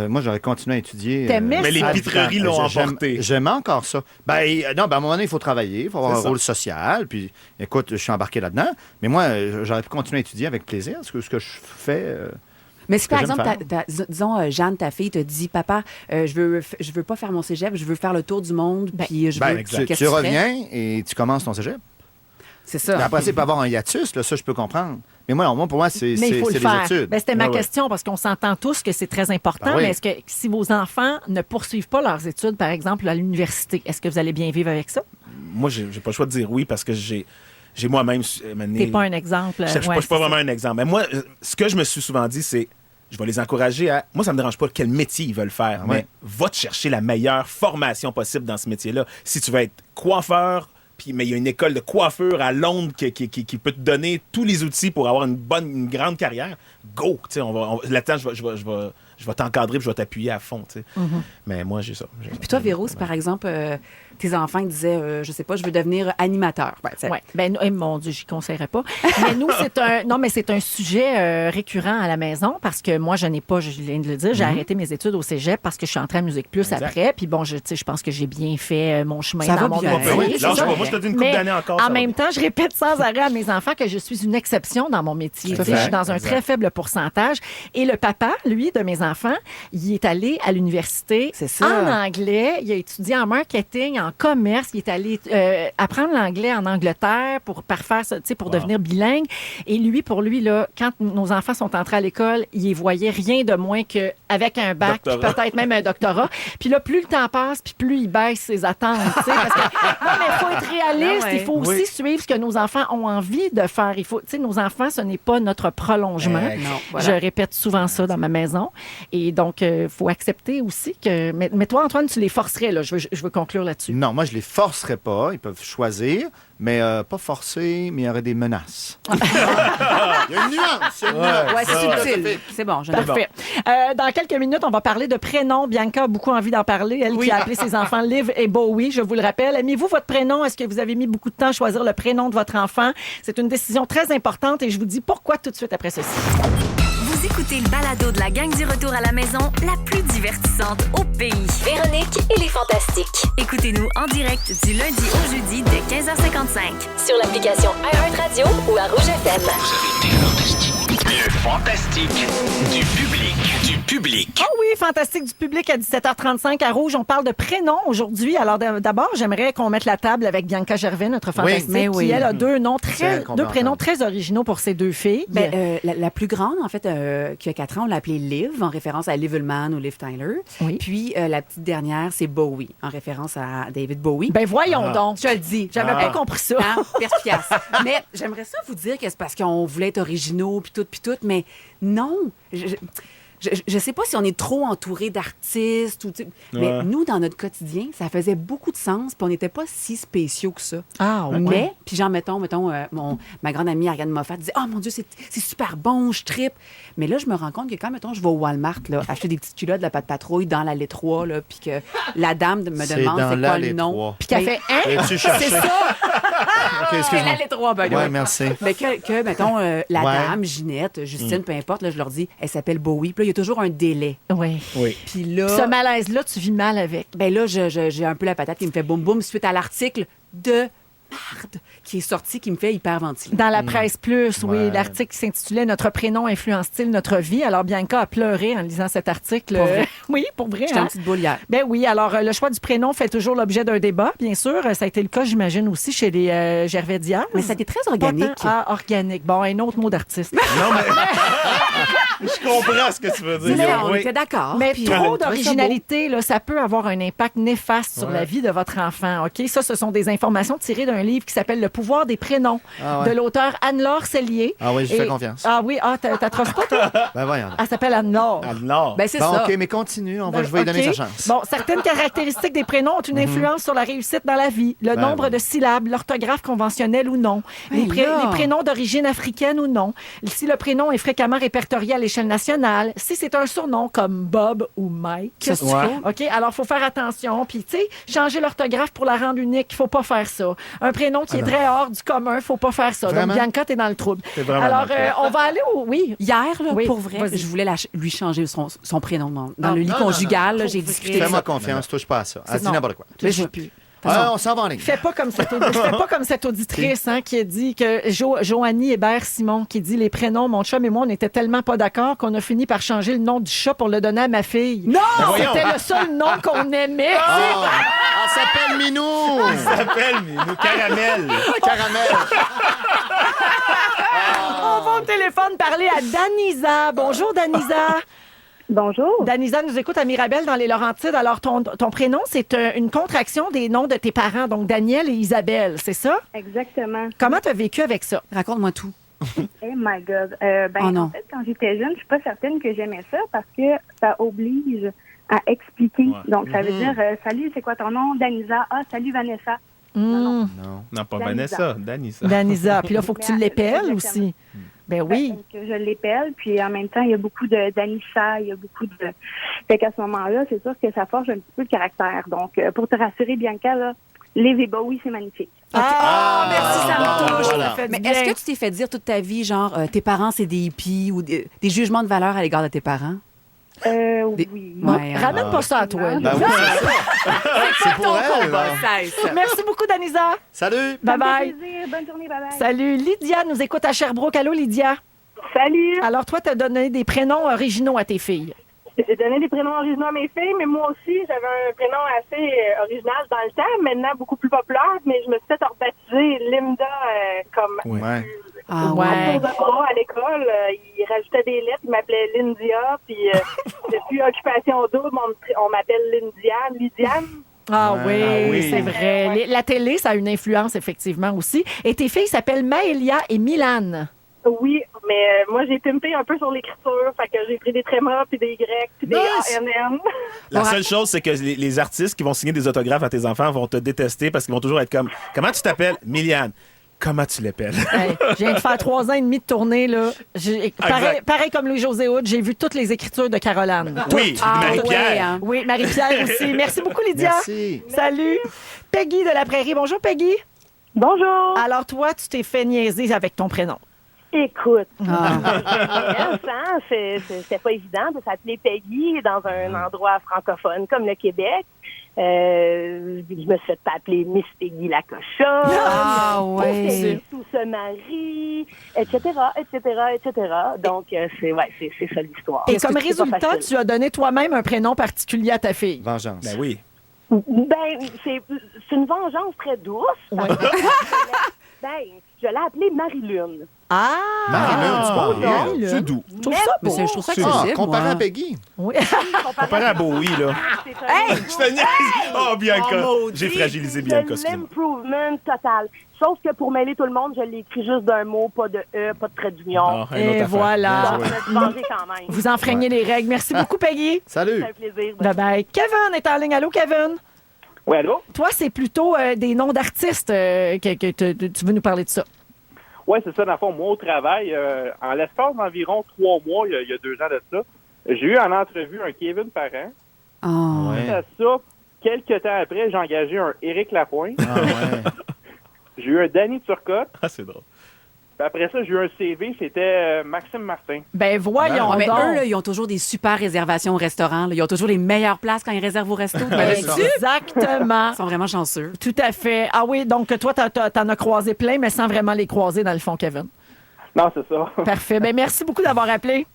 E: Moi, j'aurais continué à étudier.
C: T'aimais
F: Mais les
C: ça?
F: pitreries l'ont emporté.
E: J'aime encore ça. Non, à un moment donné, il faut travailler, il faut avoir
F: C'est
E: un
F: ça.
E: rôle social. Puis, écoute, je suis embarqué là-dedans. Mais moi, j'aurais pu continuer à étudier avec plaisir. Ce que je fais.
D: Mais si, par
E: que j'aime
D: exemple, disons, Jeanne, ta fille, te dit, papa, je veux pas faire mon cégep, je veux faire le tour du monde, puis je veux...
E: Tu
D: Qu'est-ce que ferais?
E: reviens et tu commences ton cégep.
D: C'est ça.
E: Mais après, il peut avoir un hiatus, là, ça, je peux comprendre. Mais moi, pour moi, c'est
C: Mais il faut le
E: les
C: faire.
E: études.
C: Ben, c'était ma
E: Ouais, ouais.
C: question parce qu'on s'entend tous que c'est très important.
E: Ben oui.
C: Mais est-ce que si vos enfants ne poursuivent pas leurs études, par exemple, à l'université, est-ce que vous allez bien vivre avec ça?
F: Moi, j'ai pas le choix de dire oui parce que j'ai moi-même.
C: T'es pas un exemple.
F: Je suis
C: ouais,
F: pas
C: c'est ça.
F: vraiment un exemple. Mais moi, ce que je me suis souvent dit, c'est je vais les encourager à. Moi, ça me dérange pas quel métier ils veulent faire,
E: Ah
F: mais
E: ouais.
F: va te chercher la meilleure formation possible dans ce métier-là. Si tu veux être coiffeur, mais il y a une école de coiffure à Londres qui peut te donner tous les outils pour avoir une grande carrière, go! Tu sais, là-dedans, je vais t'encadrer et je vais t'appuyer à fond. Tu sais. Mais moi, j'ai ça.
D: Puis toi, Véro, si par exemple, tes enfants ils disaient, je sais pas, je veux devenir animateur. Ben, tu sais,
C: Ouais. Ben, mon Dieu, j'y conseillerais pas. Mais nous, c'est un sujet récurrent à la maison parce que moi, je viens de le dire, j'ai arrêté mes études au cégep parce que je suis entrée à Musique Plus
F: Exact.
C: après. Puis bon, je pense que j'ai bien fait mon chemin
D: Ça
C: dans
D: va
C: mon
D: bien.
C: métier.
F: Ben oui,
C: c'est
F: lâche
C: ça.
F: pas. Moi, je te dis une couple
C: Mais
F: d'années encore. ça
C: en
F: va
C: même
F: bien.
C: temps, je répète sans arrêt à mes enfants que je suis une exception dans mon métier.
F: Exact.
C: Tu sais, je suis dans un
F: Exact.
C: très faible pourcentage. Et le papa, lui, de mes enfants, il est allé à l'université
D: C'est ça.
C: en anglais. Il a étudié en marketing, en commerce. Il est allé apprendre l'anglais en Angleterre pour parfaire ça, tu sais, pour devenir bilingue. Et pour lui, là, quand nos enfants sont entrés à l'école, il y voyait rien de moins qu'avec un bac, puis
F: Doctorat.
C: peut-être même un doctorat. Puis là, plus le temps passe, puis plus il baisse ses attentes. Tu sais, parce que, non, mais il faut être réaliste.
D: Ah ouais.
C: Il faut aussi suivre ce que nos enfants ont envie de faire. Tu sais, nos enfants, ce n'est pas notre prolongement.
D: Non, voilà.
C: Je répète souvent ça dans ma maison. Et donc, il faut accepter aussi que... Mais toi, Antoine, tu les forcerais, là. Je veux conclure là-dessus.
E: Non, moi, je les forcerais pas. Ils peuvent choisir, mais pas forcer, mais il y aurait des menaces. Il y a une nuance. Il y a une nuance.
D: Ouais, c'est subtil. C'est bon, je l'ai.
C: Parfait. Dans quelques minutes, on va parler de prénoms. Bianca a beaucoup envie d'en parler. Elle qui a appelé ses enfants Liv et Bowie, je vous le rappelle. Aimez-vous votre prénom? Est-ce que vous avez mis beaucoup de temps à choisir le prénom de votre enfant? C'est une décision très importante et je vous dis pourquoi tout de suite après ceci.
B: Vous écoutez le balado de la gang du retour à la maison, la plus divertissante au pays.
G: Véronique et les Fantastiques.
B: Écoutez-nous en direct du lundi au jeudi dès 15h55.
G: Sur l'application iHeartRadio ou à Rouge FM.
J: Le fantastique du public. Du public.
C: Oh oui, fantastique du public à 17h35 à Rouge. On parle de prénoms aujourd'hui. Alors d'abord, j'aimerais qu'on mette la table avec Bianca Gervais, notre fantastique,
D: mais oui.
C: qui elle a deux
E: compréhensible.
C: prénoms très originaux pour ses deux filles.
D: Ben, la plus grande, en fait, qui a 4 ans, on l'a appelée Liv, en référence à Liv Ullmann ou Liv Tyler.
C: Oui.
D: Puis la petite dernière, c'est Bowie, en référence à David Bowie.
C: Ben voyons donc.
D: Je te le dis.
C: J'avais pas compris ça.
D: Hein? Perspicace. Mais j'aimerais ça vous dire que c'est parce qu'on voulait être originaux, puis tout, mais non. Je sais pas si on est trop entouré d'artistes, mais nous, dans notre quotidien, ça faisait beaucoup de sens, puis on n'était pas si spéciaux que ça.
C: Ah, ouais.
D: Mais, puis genre, mettons ma grande amie Ariane Moffat disait « Oh mon Dieu, c'est super bon, je trippe. » Mais là, je me rends compte que quand, mettons, je vais au Walmart, là, acheter des petites culottes de la pâte patrouille dans l'allée 3, là, puis que la dame me
E: C'est
D: demande
E: dans
D: c'est quoi
E: l'allée
D: le nom.
E: 3.
C: Puis qu'elle fait « Hein?
E: Et tu
C: C'est
E: cherchais.
C: ça?
E: OK, excuse-moi.
D: Elle a les trois, ben,
E: Ouais, merci.
D: Mais que mettons, la
E: Ouais.
D: dame, Ginette, Justine, peu importe, là, je leur dis, elle s'appelle Bowie. Puis là, il y a toujours un délai.
C: Oui.
F: Oui.
D: Puis là,
C: Ce malaise-là, tu vis mal avec.
D: ben là, j'ai un peu la patate qui me fait boum boum suite à l'article de marde qui est sorti, qui me fait hyperventiler.
C: Dans la presse plus, oui,
E: Ouais.
C: l'article qui s'intitulait Notre prénom influence-t-il notre vie? Alors, Bianca a pleuré en lisant cet article.
D: Pour vrai?
C: Oui, pour vrai.
D: J'étais
C: hein?
D: une petite boule hier.
C: Ben oui, alors le choix du prénom fait toujours l'objet d'un débat, bien sûr. Ça a été le cas, j'imagine, aussi chez les Gervais Diaz.
D: Mais ça a été très organique.
C: Ah, organique. Bon, un autre mot d'artiste.
F: Non, mais. Je comprends ce que tu veux dire.
D: Mais on
F: Oui.
D: était d'accord.
C: Mais
D: puis
C: trop
D: on trouvait ça
C: d'originalité, là, ça peut avoir un impact néfaste sur
F: Ouais.
C: la vie de votre enfant. OK? Ça, ce sont des informations tirées d'un livre qui s'appelle Le pouvoir des prénoms
E: Ah ouais.
C: de l'auteur Anne-Laure Sellier.
E: Ah oui, je
C: Et-
E: fais confiance.
C: Ah oui, t'attoses pas, toi?
E: Ben voyons.
C: Elle s'appelle Anne-Laure.
F: Alors.
D: Ben, c'est
E: Bon,
D: ça.
E: OK, mais continue. Je vais lui donner
C: OK.
E: sa chance.
C: Bon, certaines caractéristiques des prénoms ont une influence sur la réussite dans la vie. Le nombre de syllabes, l'orthographe conventionnelle ou non, les prénoms d'origine africaine ou non, si le prénom est fréquemment répertorié à l'échelle nationale, si c'est un surnom comme Bob ou Mike.
D: Ça, c'est
E: Ouais.
D: faux.
C: OK, alors il faut faire attention. Puis, tu sais, changer l'orthographe pour la rendre unique, il faut pas faire ça. Un prénom qui est très hors du commun, faut pas faire ça.
E: Vraiment?
C: Donc, Bianca, t'es dans le trouble.
F: T'es vraiment
C: Alors,
F: dans le trouble.
C: on va aller au... Oui.
D: Hier, là,
C: Oui,
D: pour vrai,
C: vas-y.
D: je voulais lui changer son prénom dans le lit
E: non,
D: conjugal.
E: non,
D: là, j'ai
C: Pour
D: discuté de
E: Fais-moi
D: ça.
E: confiance, touche pas à ça. Elle dit
C: non.
E: n'importe quoi.
D: Mais je veux plus.
E: On s'en va en ligne.
C: Fais pas comme cette auditrice qui a dit que Joanie Hébert-Simon qui dit les prénoms, mon chum et moi, on était tellement pas d'accord qu'on a fini par changer le nom du chat pour le donner à ma fille. Non! C'était le seul nom qu'on aimait.
E: Elle s'appelle Minou!
F: Ça s'appelle Minou Caramel.
E: Caramel!
C: On va au téléphone parler à Danisa. Bonjour, Danisa.
L: Bonjour.
C: Danisa nous écoute à Mirabel dans les Laurentides. Alors, ton prénom, c'est une contraction des noms de tes parents, donc Daniel et Isabelle, c'est ça?
L: Exactement.
C: Comment tu as vécu avec ça?
D: Raconte-moi tout.
L: Oh my God.
D: Oh non.
L: En fait, quand j'étais jeune, je suis pas certaine que j'aimais ça parce que ça oblige à expliquer.
F: Ouais.
L: Donc, ça veut dire salut, c'est quoi ton nom? Danisa. Ah, salut, Vanessa.
C: Hmm.
F: Non, pas
L: Danisa.
F: Vanessa. Danisa.
C: Danisa. Puis là, il faut que tu l'épelles
L: Exactement.
C: aussi. Ben oui.
L: Que je l'épelle, puis en même temps, il y a beaucoup d'Anissa, il y a beaucoup de... Fait qu'à ce moment-là, c'est sûr que ça forge un petit peu le caractère. Donc, pour te rassurer, Bianca, là, Lévi Bowie, c'est magnifique.
C: Ah, merci, ça me touche.
E: voilà.
C: Ça fait du
D: Mais
C: bien.
D: est-ce que tu t'es fait dire toute ta vie, genre, tes parents, c'est des hippies ou des jugements de valeur à l'égard de tes parents?
L: Oui.
D: Ouais,
C: Ramène pas ça à toi. là.
E: Ben oui, c'est ça. C'est pour elle, là.
C: Merci beaucoup, Danisa.
E: Salut!
L: Ça me fait
C: Bye-bye.
L: plaisir. Bonne journée, bye-bye.
C: Salut. Lydia nous écoute à Sherbrooke. Allô, Lydia.
L: Salut!
C: Alors, toi, tu as donné des prénoms originaux à tes filles.
L: J'ai donné des prénoms originaux à mes filles, mais moi aussi, j'avais un prénom assez original dans le temps, maintenant beaucoup plus populaire, mais je me suis fait rebaptiser Linda comme
E: Ouais.
D: Ah
C: Ouais.
D: ouais.
L: tour de bras à l'école. Ils rajoutaient des lettres, ils m'appelaient Lindia, puis depuis Occupation Double, on m'appelle Lydiane.
C: Ah oui,
F: oui.
C: c'est vrai.
L: Ouais.
C: La télé, ça a une influence, effectivement, aussi. Et tes filles s'appellent Maëlia et Milan.
L: Oui, mais moi, j'ai pimpé un peu sur l'écriture, fait que j'ai pris des trémas, puis des grecs, puis des
E: Nice!
L: ANN.
F: La seule chose, c'est que les artistes qui vont signer des autographes à tes enfants vont te détester parce qu'ils vont toujours être comme comment tu t'appelles? Miliane. Comment tu l'appelles?
C: Hey, je viens de faire 3 ans et demi de tournée, là. Pareil comme Louis-José Hood, j'ai vu toutes les écritures de Caroline.
F: Oui, Marie-Pierre.
D: ouais, hein.
C: Oui, Marie-Pierre aussi. Merci beaucoup, Lydia.
E: Merci.
C: Salut. Peggy de la Prairie. Bonjour, Peggy.
L: Bonjour!
C: Alors, toi, tu t'es fait niaiser avec ton prénom.
L: Écoute,
C: Ah.
L: c'était pas évident de s'appeler Peggy dans un endroit francophone comme le Québec. Je me suis fait appeler Miss Peggy la cochonne.
D: Ah ouais.
L: Tout se marie, etc., etc., etc. Donc, c'est ça l'histoire.
C: Et comme
L: C'est pas
C: résultat,
L: facile.
C: tu as donné toi-même un prénom particulier à ta fille.
E: Vengeance.
F: Ben oui.
L: Ben, c'est une vengeance très douce. Je l'ai appelée Marie-Lune.
C: Ah!
E: Marie-Lune, c'est pas
C: Marie-lune.
E: bien. C'est doux.
C: Je trouve ça
D: Mais
C: beau.
D: je trouve ça
E: Ah,
D: accessible.
E: comparé
D: moi.
E: à Peggy.
C: Oui.
F: Comparé à Bowie, là.
L: Hey!
F: Je te niaise. Oh, Bianca.
D: maudit.
F: J'ai fragilisé
L: De
F: Bianca, excuse-moi.
L: l'improvement total. Sauf que pour mêler tout le monde, je l'ai écrit juste d'un mot, pas de E, pas de trait d'union.
F: Ah, une autre
C: Et
F: affaire.
C: voilà.
L: Donc, je me suis vengée quand même.
C: Vous enfreignez les règles. Merci beaucoup, Peggy.
E: Salut.
L: Ça fait plaisir.
C: Bye-bye. Kevin est en ligne. Allô, Kevin?
O: Oui, allô?
C: Toi, c'est plutôt des noms d'artistes que tu veux nous parler de ça.
O: Oui, c'est ça. Dans le fond, moi, au travail, en l'espace d'environ 3 mois, il y a 2 ans de ça, j'ai eu en entrevue un Kevin Parent.
D: Ah.
O: Suite à ça, quelques temps après, j'ai engagé un Éric Lapointe.
E: Ah ouais.
O: J'ai eu un Danny Turcotte.
F: Ah, c'est drôle.
O: Puis après ça, j'ai eu un CV, c'était Maxime Martin.
C: Ben voyons
D: mais
C: donc.
D: eux, là, ils ont toujours des super réservations au restaurant. Là. Ils ont toujours les meilleures places quand ils réservent au resto.
C: Exactement.
D: Ils sont vraiment chanceux.
C: Tout à fait. Ah oui, donc toi, t'en as croisé plein, mais sans vraiment les croiser dans le fond, Kevin.
O: Non, c'est ça.
C: Parfait. Ben merci beaucoup d'avoir appelé.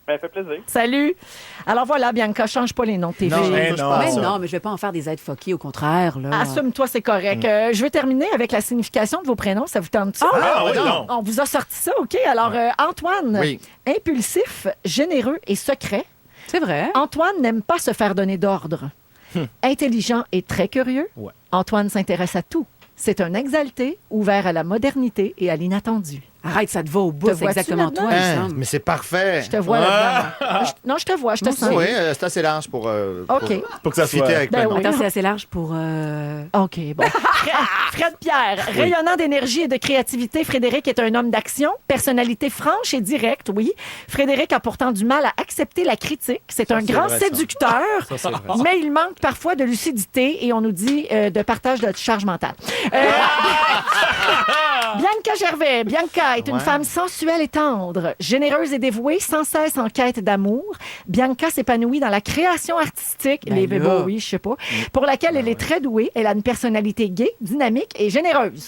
O: Ben, ça fait plaisir.
C: Salut. Alors voilà, Bianca, change pas les noms de tes filles.
D: Mais non, mais je vais pas en faire des aides fuckées, au contraire. Là.
C: Assume-toi, c'est correct. Je vais terminer avec la signification de vos prénoms. Ça vous tente-tu?
F: oui, non.
C: On vous a sorti ça, OK? Alors, Antoine, impulsif, généreux et secret.
D: C'est vrai.
C: Antoine n'aime pas se faire donner d'ordre. Intelligent et très curieux.
F: Ouais.
C: Antoine s'intéresse à tout. C'est un exalté, ouvert à la modernité et à l'inattendu.
D: Arrête, ça te va au bout,
C: Te
D: c'est
C: vois-tu
D: exactement toi,
C: là-dedans?
D: il me semble.
E: Mais c'est parfait.
C: Je te vois là-dedans. Non, je te vois, je te sens.
E: Oui, c'est assez large pour
F: Pour que ça soit...
E: fitter avec
C: Ben
E: le nom.
C: oui.
D: Attends, c'est assez large pour...
C: OK, bon. Fred Pierre, rayonnant d'énergie et de créativité, Frédéric est un homme d'action, personnalité franche et directe, oui. Frédéric a pourtant du mal à accepter la critique. C'est un grand
F: vrai, ça.
C: séducteur,
F: Ça, c'est vrai.
C: mais il manque parfois de lucidité et on nous dit de partage de charge mentale. Bianca Gervais. Bianca est une femme sensuelle et tendre, généreuse et dévouée, sans cesse en quête d'amour. Bianca s'épanouit dans la création artistique,
D: Ben
C: les
D: là.
C: Bowie, je sais pas, pour laquelle elle est très douée. Elle a une personnalité gaie, dynamique et généreuse.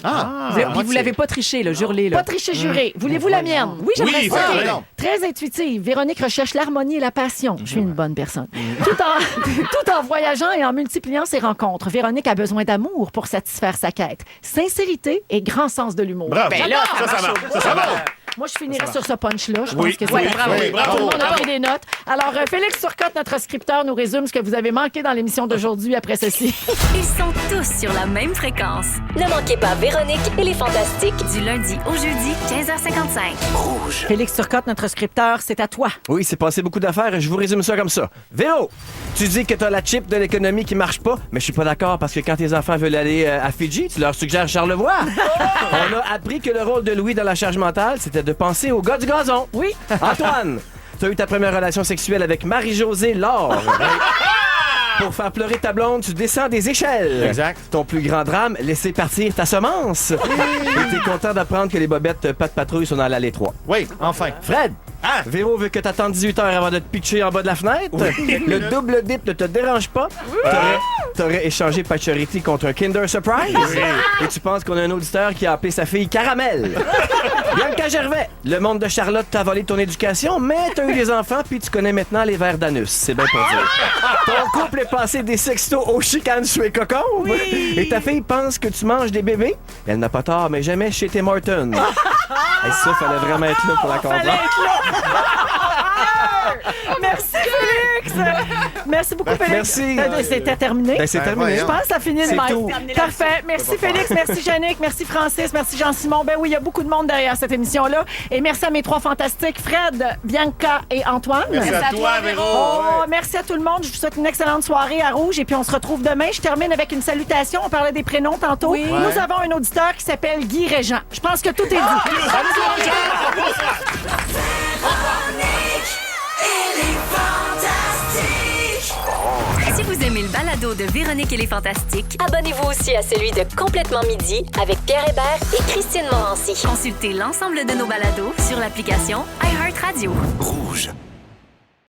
D: Puis vous l'avez pas triché, le jurlé, là.
C: Pas triché juré. Voulez-vous la mienne?
D: Oui, j'aimerais
F: Oui,
D: ça.
F: ça,
C: OK.
F: oui.
C: Très intuitive. Véronique recherche l'harmonie et la passion. Je suis une bonne personne. Tout en voyageant et en multipliant ses rencontres, Véronique a besoin d'amour pour satisfaire sa quête. Sincérité et grand sens de l'humour.
F: Bravo.
C: Ben là,
F: ça marche. Ça marche.
C: moi, je finirai sur ce punch-là. Je
F: Oui,
C: pense que
F: oui,
C: c'est
F: oui, bravo.
C: Tout le monde a pris des notes. Alors, Félix Turcotte, notre scripteur, nous résume ce que vous avez manqué dans l'émission d'aujourd'hui après ceci.
B: Ils sont tous sur la même fréquence.
G: Ne manquez pas Véronique et les Fantastiques.
B: Du lundi au jeudi, 15h55.
C: Félix Turcotte, notre scripteur, c'est à toi.
I: Oui, c'est passé beaucoup d'affaires et je vous résume ça comme ça. Véro, tu dis que t'as la chip de l'économie qui marche pas, mais je suis pas d'accord parce que quand tes enfants veulent aller à Fidji, tu leur suggères Charlevoix. On a appris que le rôle de Louis dans la charge mentale, c'était de penser au gars du gazon.
C: Oui.
I: Antoine, tu as eu ta première relation sexuelle avec Marie-Josée Laure. Pour faire pleurer ta blonde, tu descends des échelles.
E: Exact.
I: Ton plus grand drame, laisser partir ta semence. Et t'es content d'apprendre que les bobettes pas de patrouille sont dans l'allée 3.
E: Oui, enfin.
I: Fred, Véro veut que t'attendes 18 heures avant de te pitcher en bas de la fenêtre. Le double dip ne te dérange pas. T'aurais échangé Pacioretty contre un Kinder Surprise. Et tu penses qu'on a un auditeur qui a appelé sa fille Caramel. Bianca Gervais, le monde de Charlotte t'a volé ton éducation, mais t'as eu des enfants puis tu connais maintenant les vers d'anus. C'est bien pour dire. Ton couple est passé des sextos aux chicanes sous les cocombes. Et ta fille pense que tu manges des bébés. Elle n'a pas tort, mais jamais chez Tim Hortons. Et ça, fallait vraiment être là pour la comprendre.
C: Merci, Félix! Merci beaucoup, Félix.
I: Merci.
C: C'était terminé.
I: Ben, c'est terminé.
C: Je pense que ça finit de
I: C'est
C: même.
I: tout.
C: Parfait. Merci, Félix. Merci, Yannick. Merci, Francis. Merci, Jean-Simon. Ben oui, il y a beaucoup de monde derrière cette émission-là. Et merci à mes trois fantastiques, Fred, Bianca et Antoine.
E: Merci à toi, Véro.
C: Oh, merci à tout le monde. Je vous souhaite une excellente soirée à Rouge. Et puis, on se retrouve demain. Je termine avec une salutation. On parlait des prénoms tantôt.
D: Oui.
C: Nous avons un auditeur qui s'appelle Guy Régent. Je pense que tout est dit.
B: Si vous aimez le balado de Véronique et les Fantastiques,
G: Abonnez-vous aussi à celui de Complètement Midi avec Pierre Hébert et Christine Morancy.
B: consultez l'ensemble de nos balados sur l'application iHeartRadio.
J: Rouge.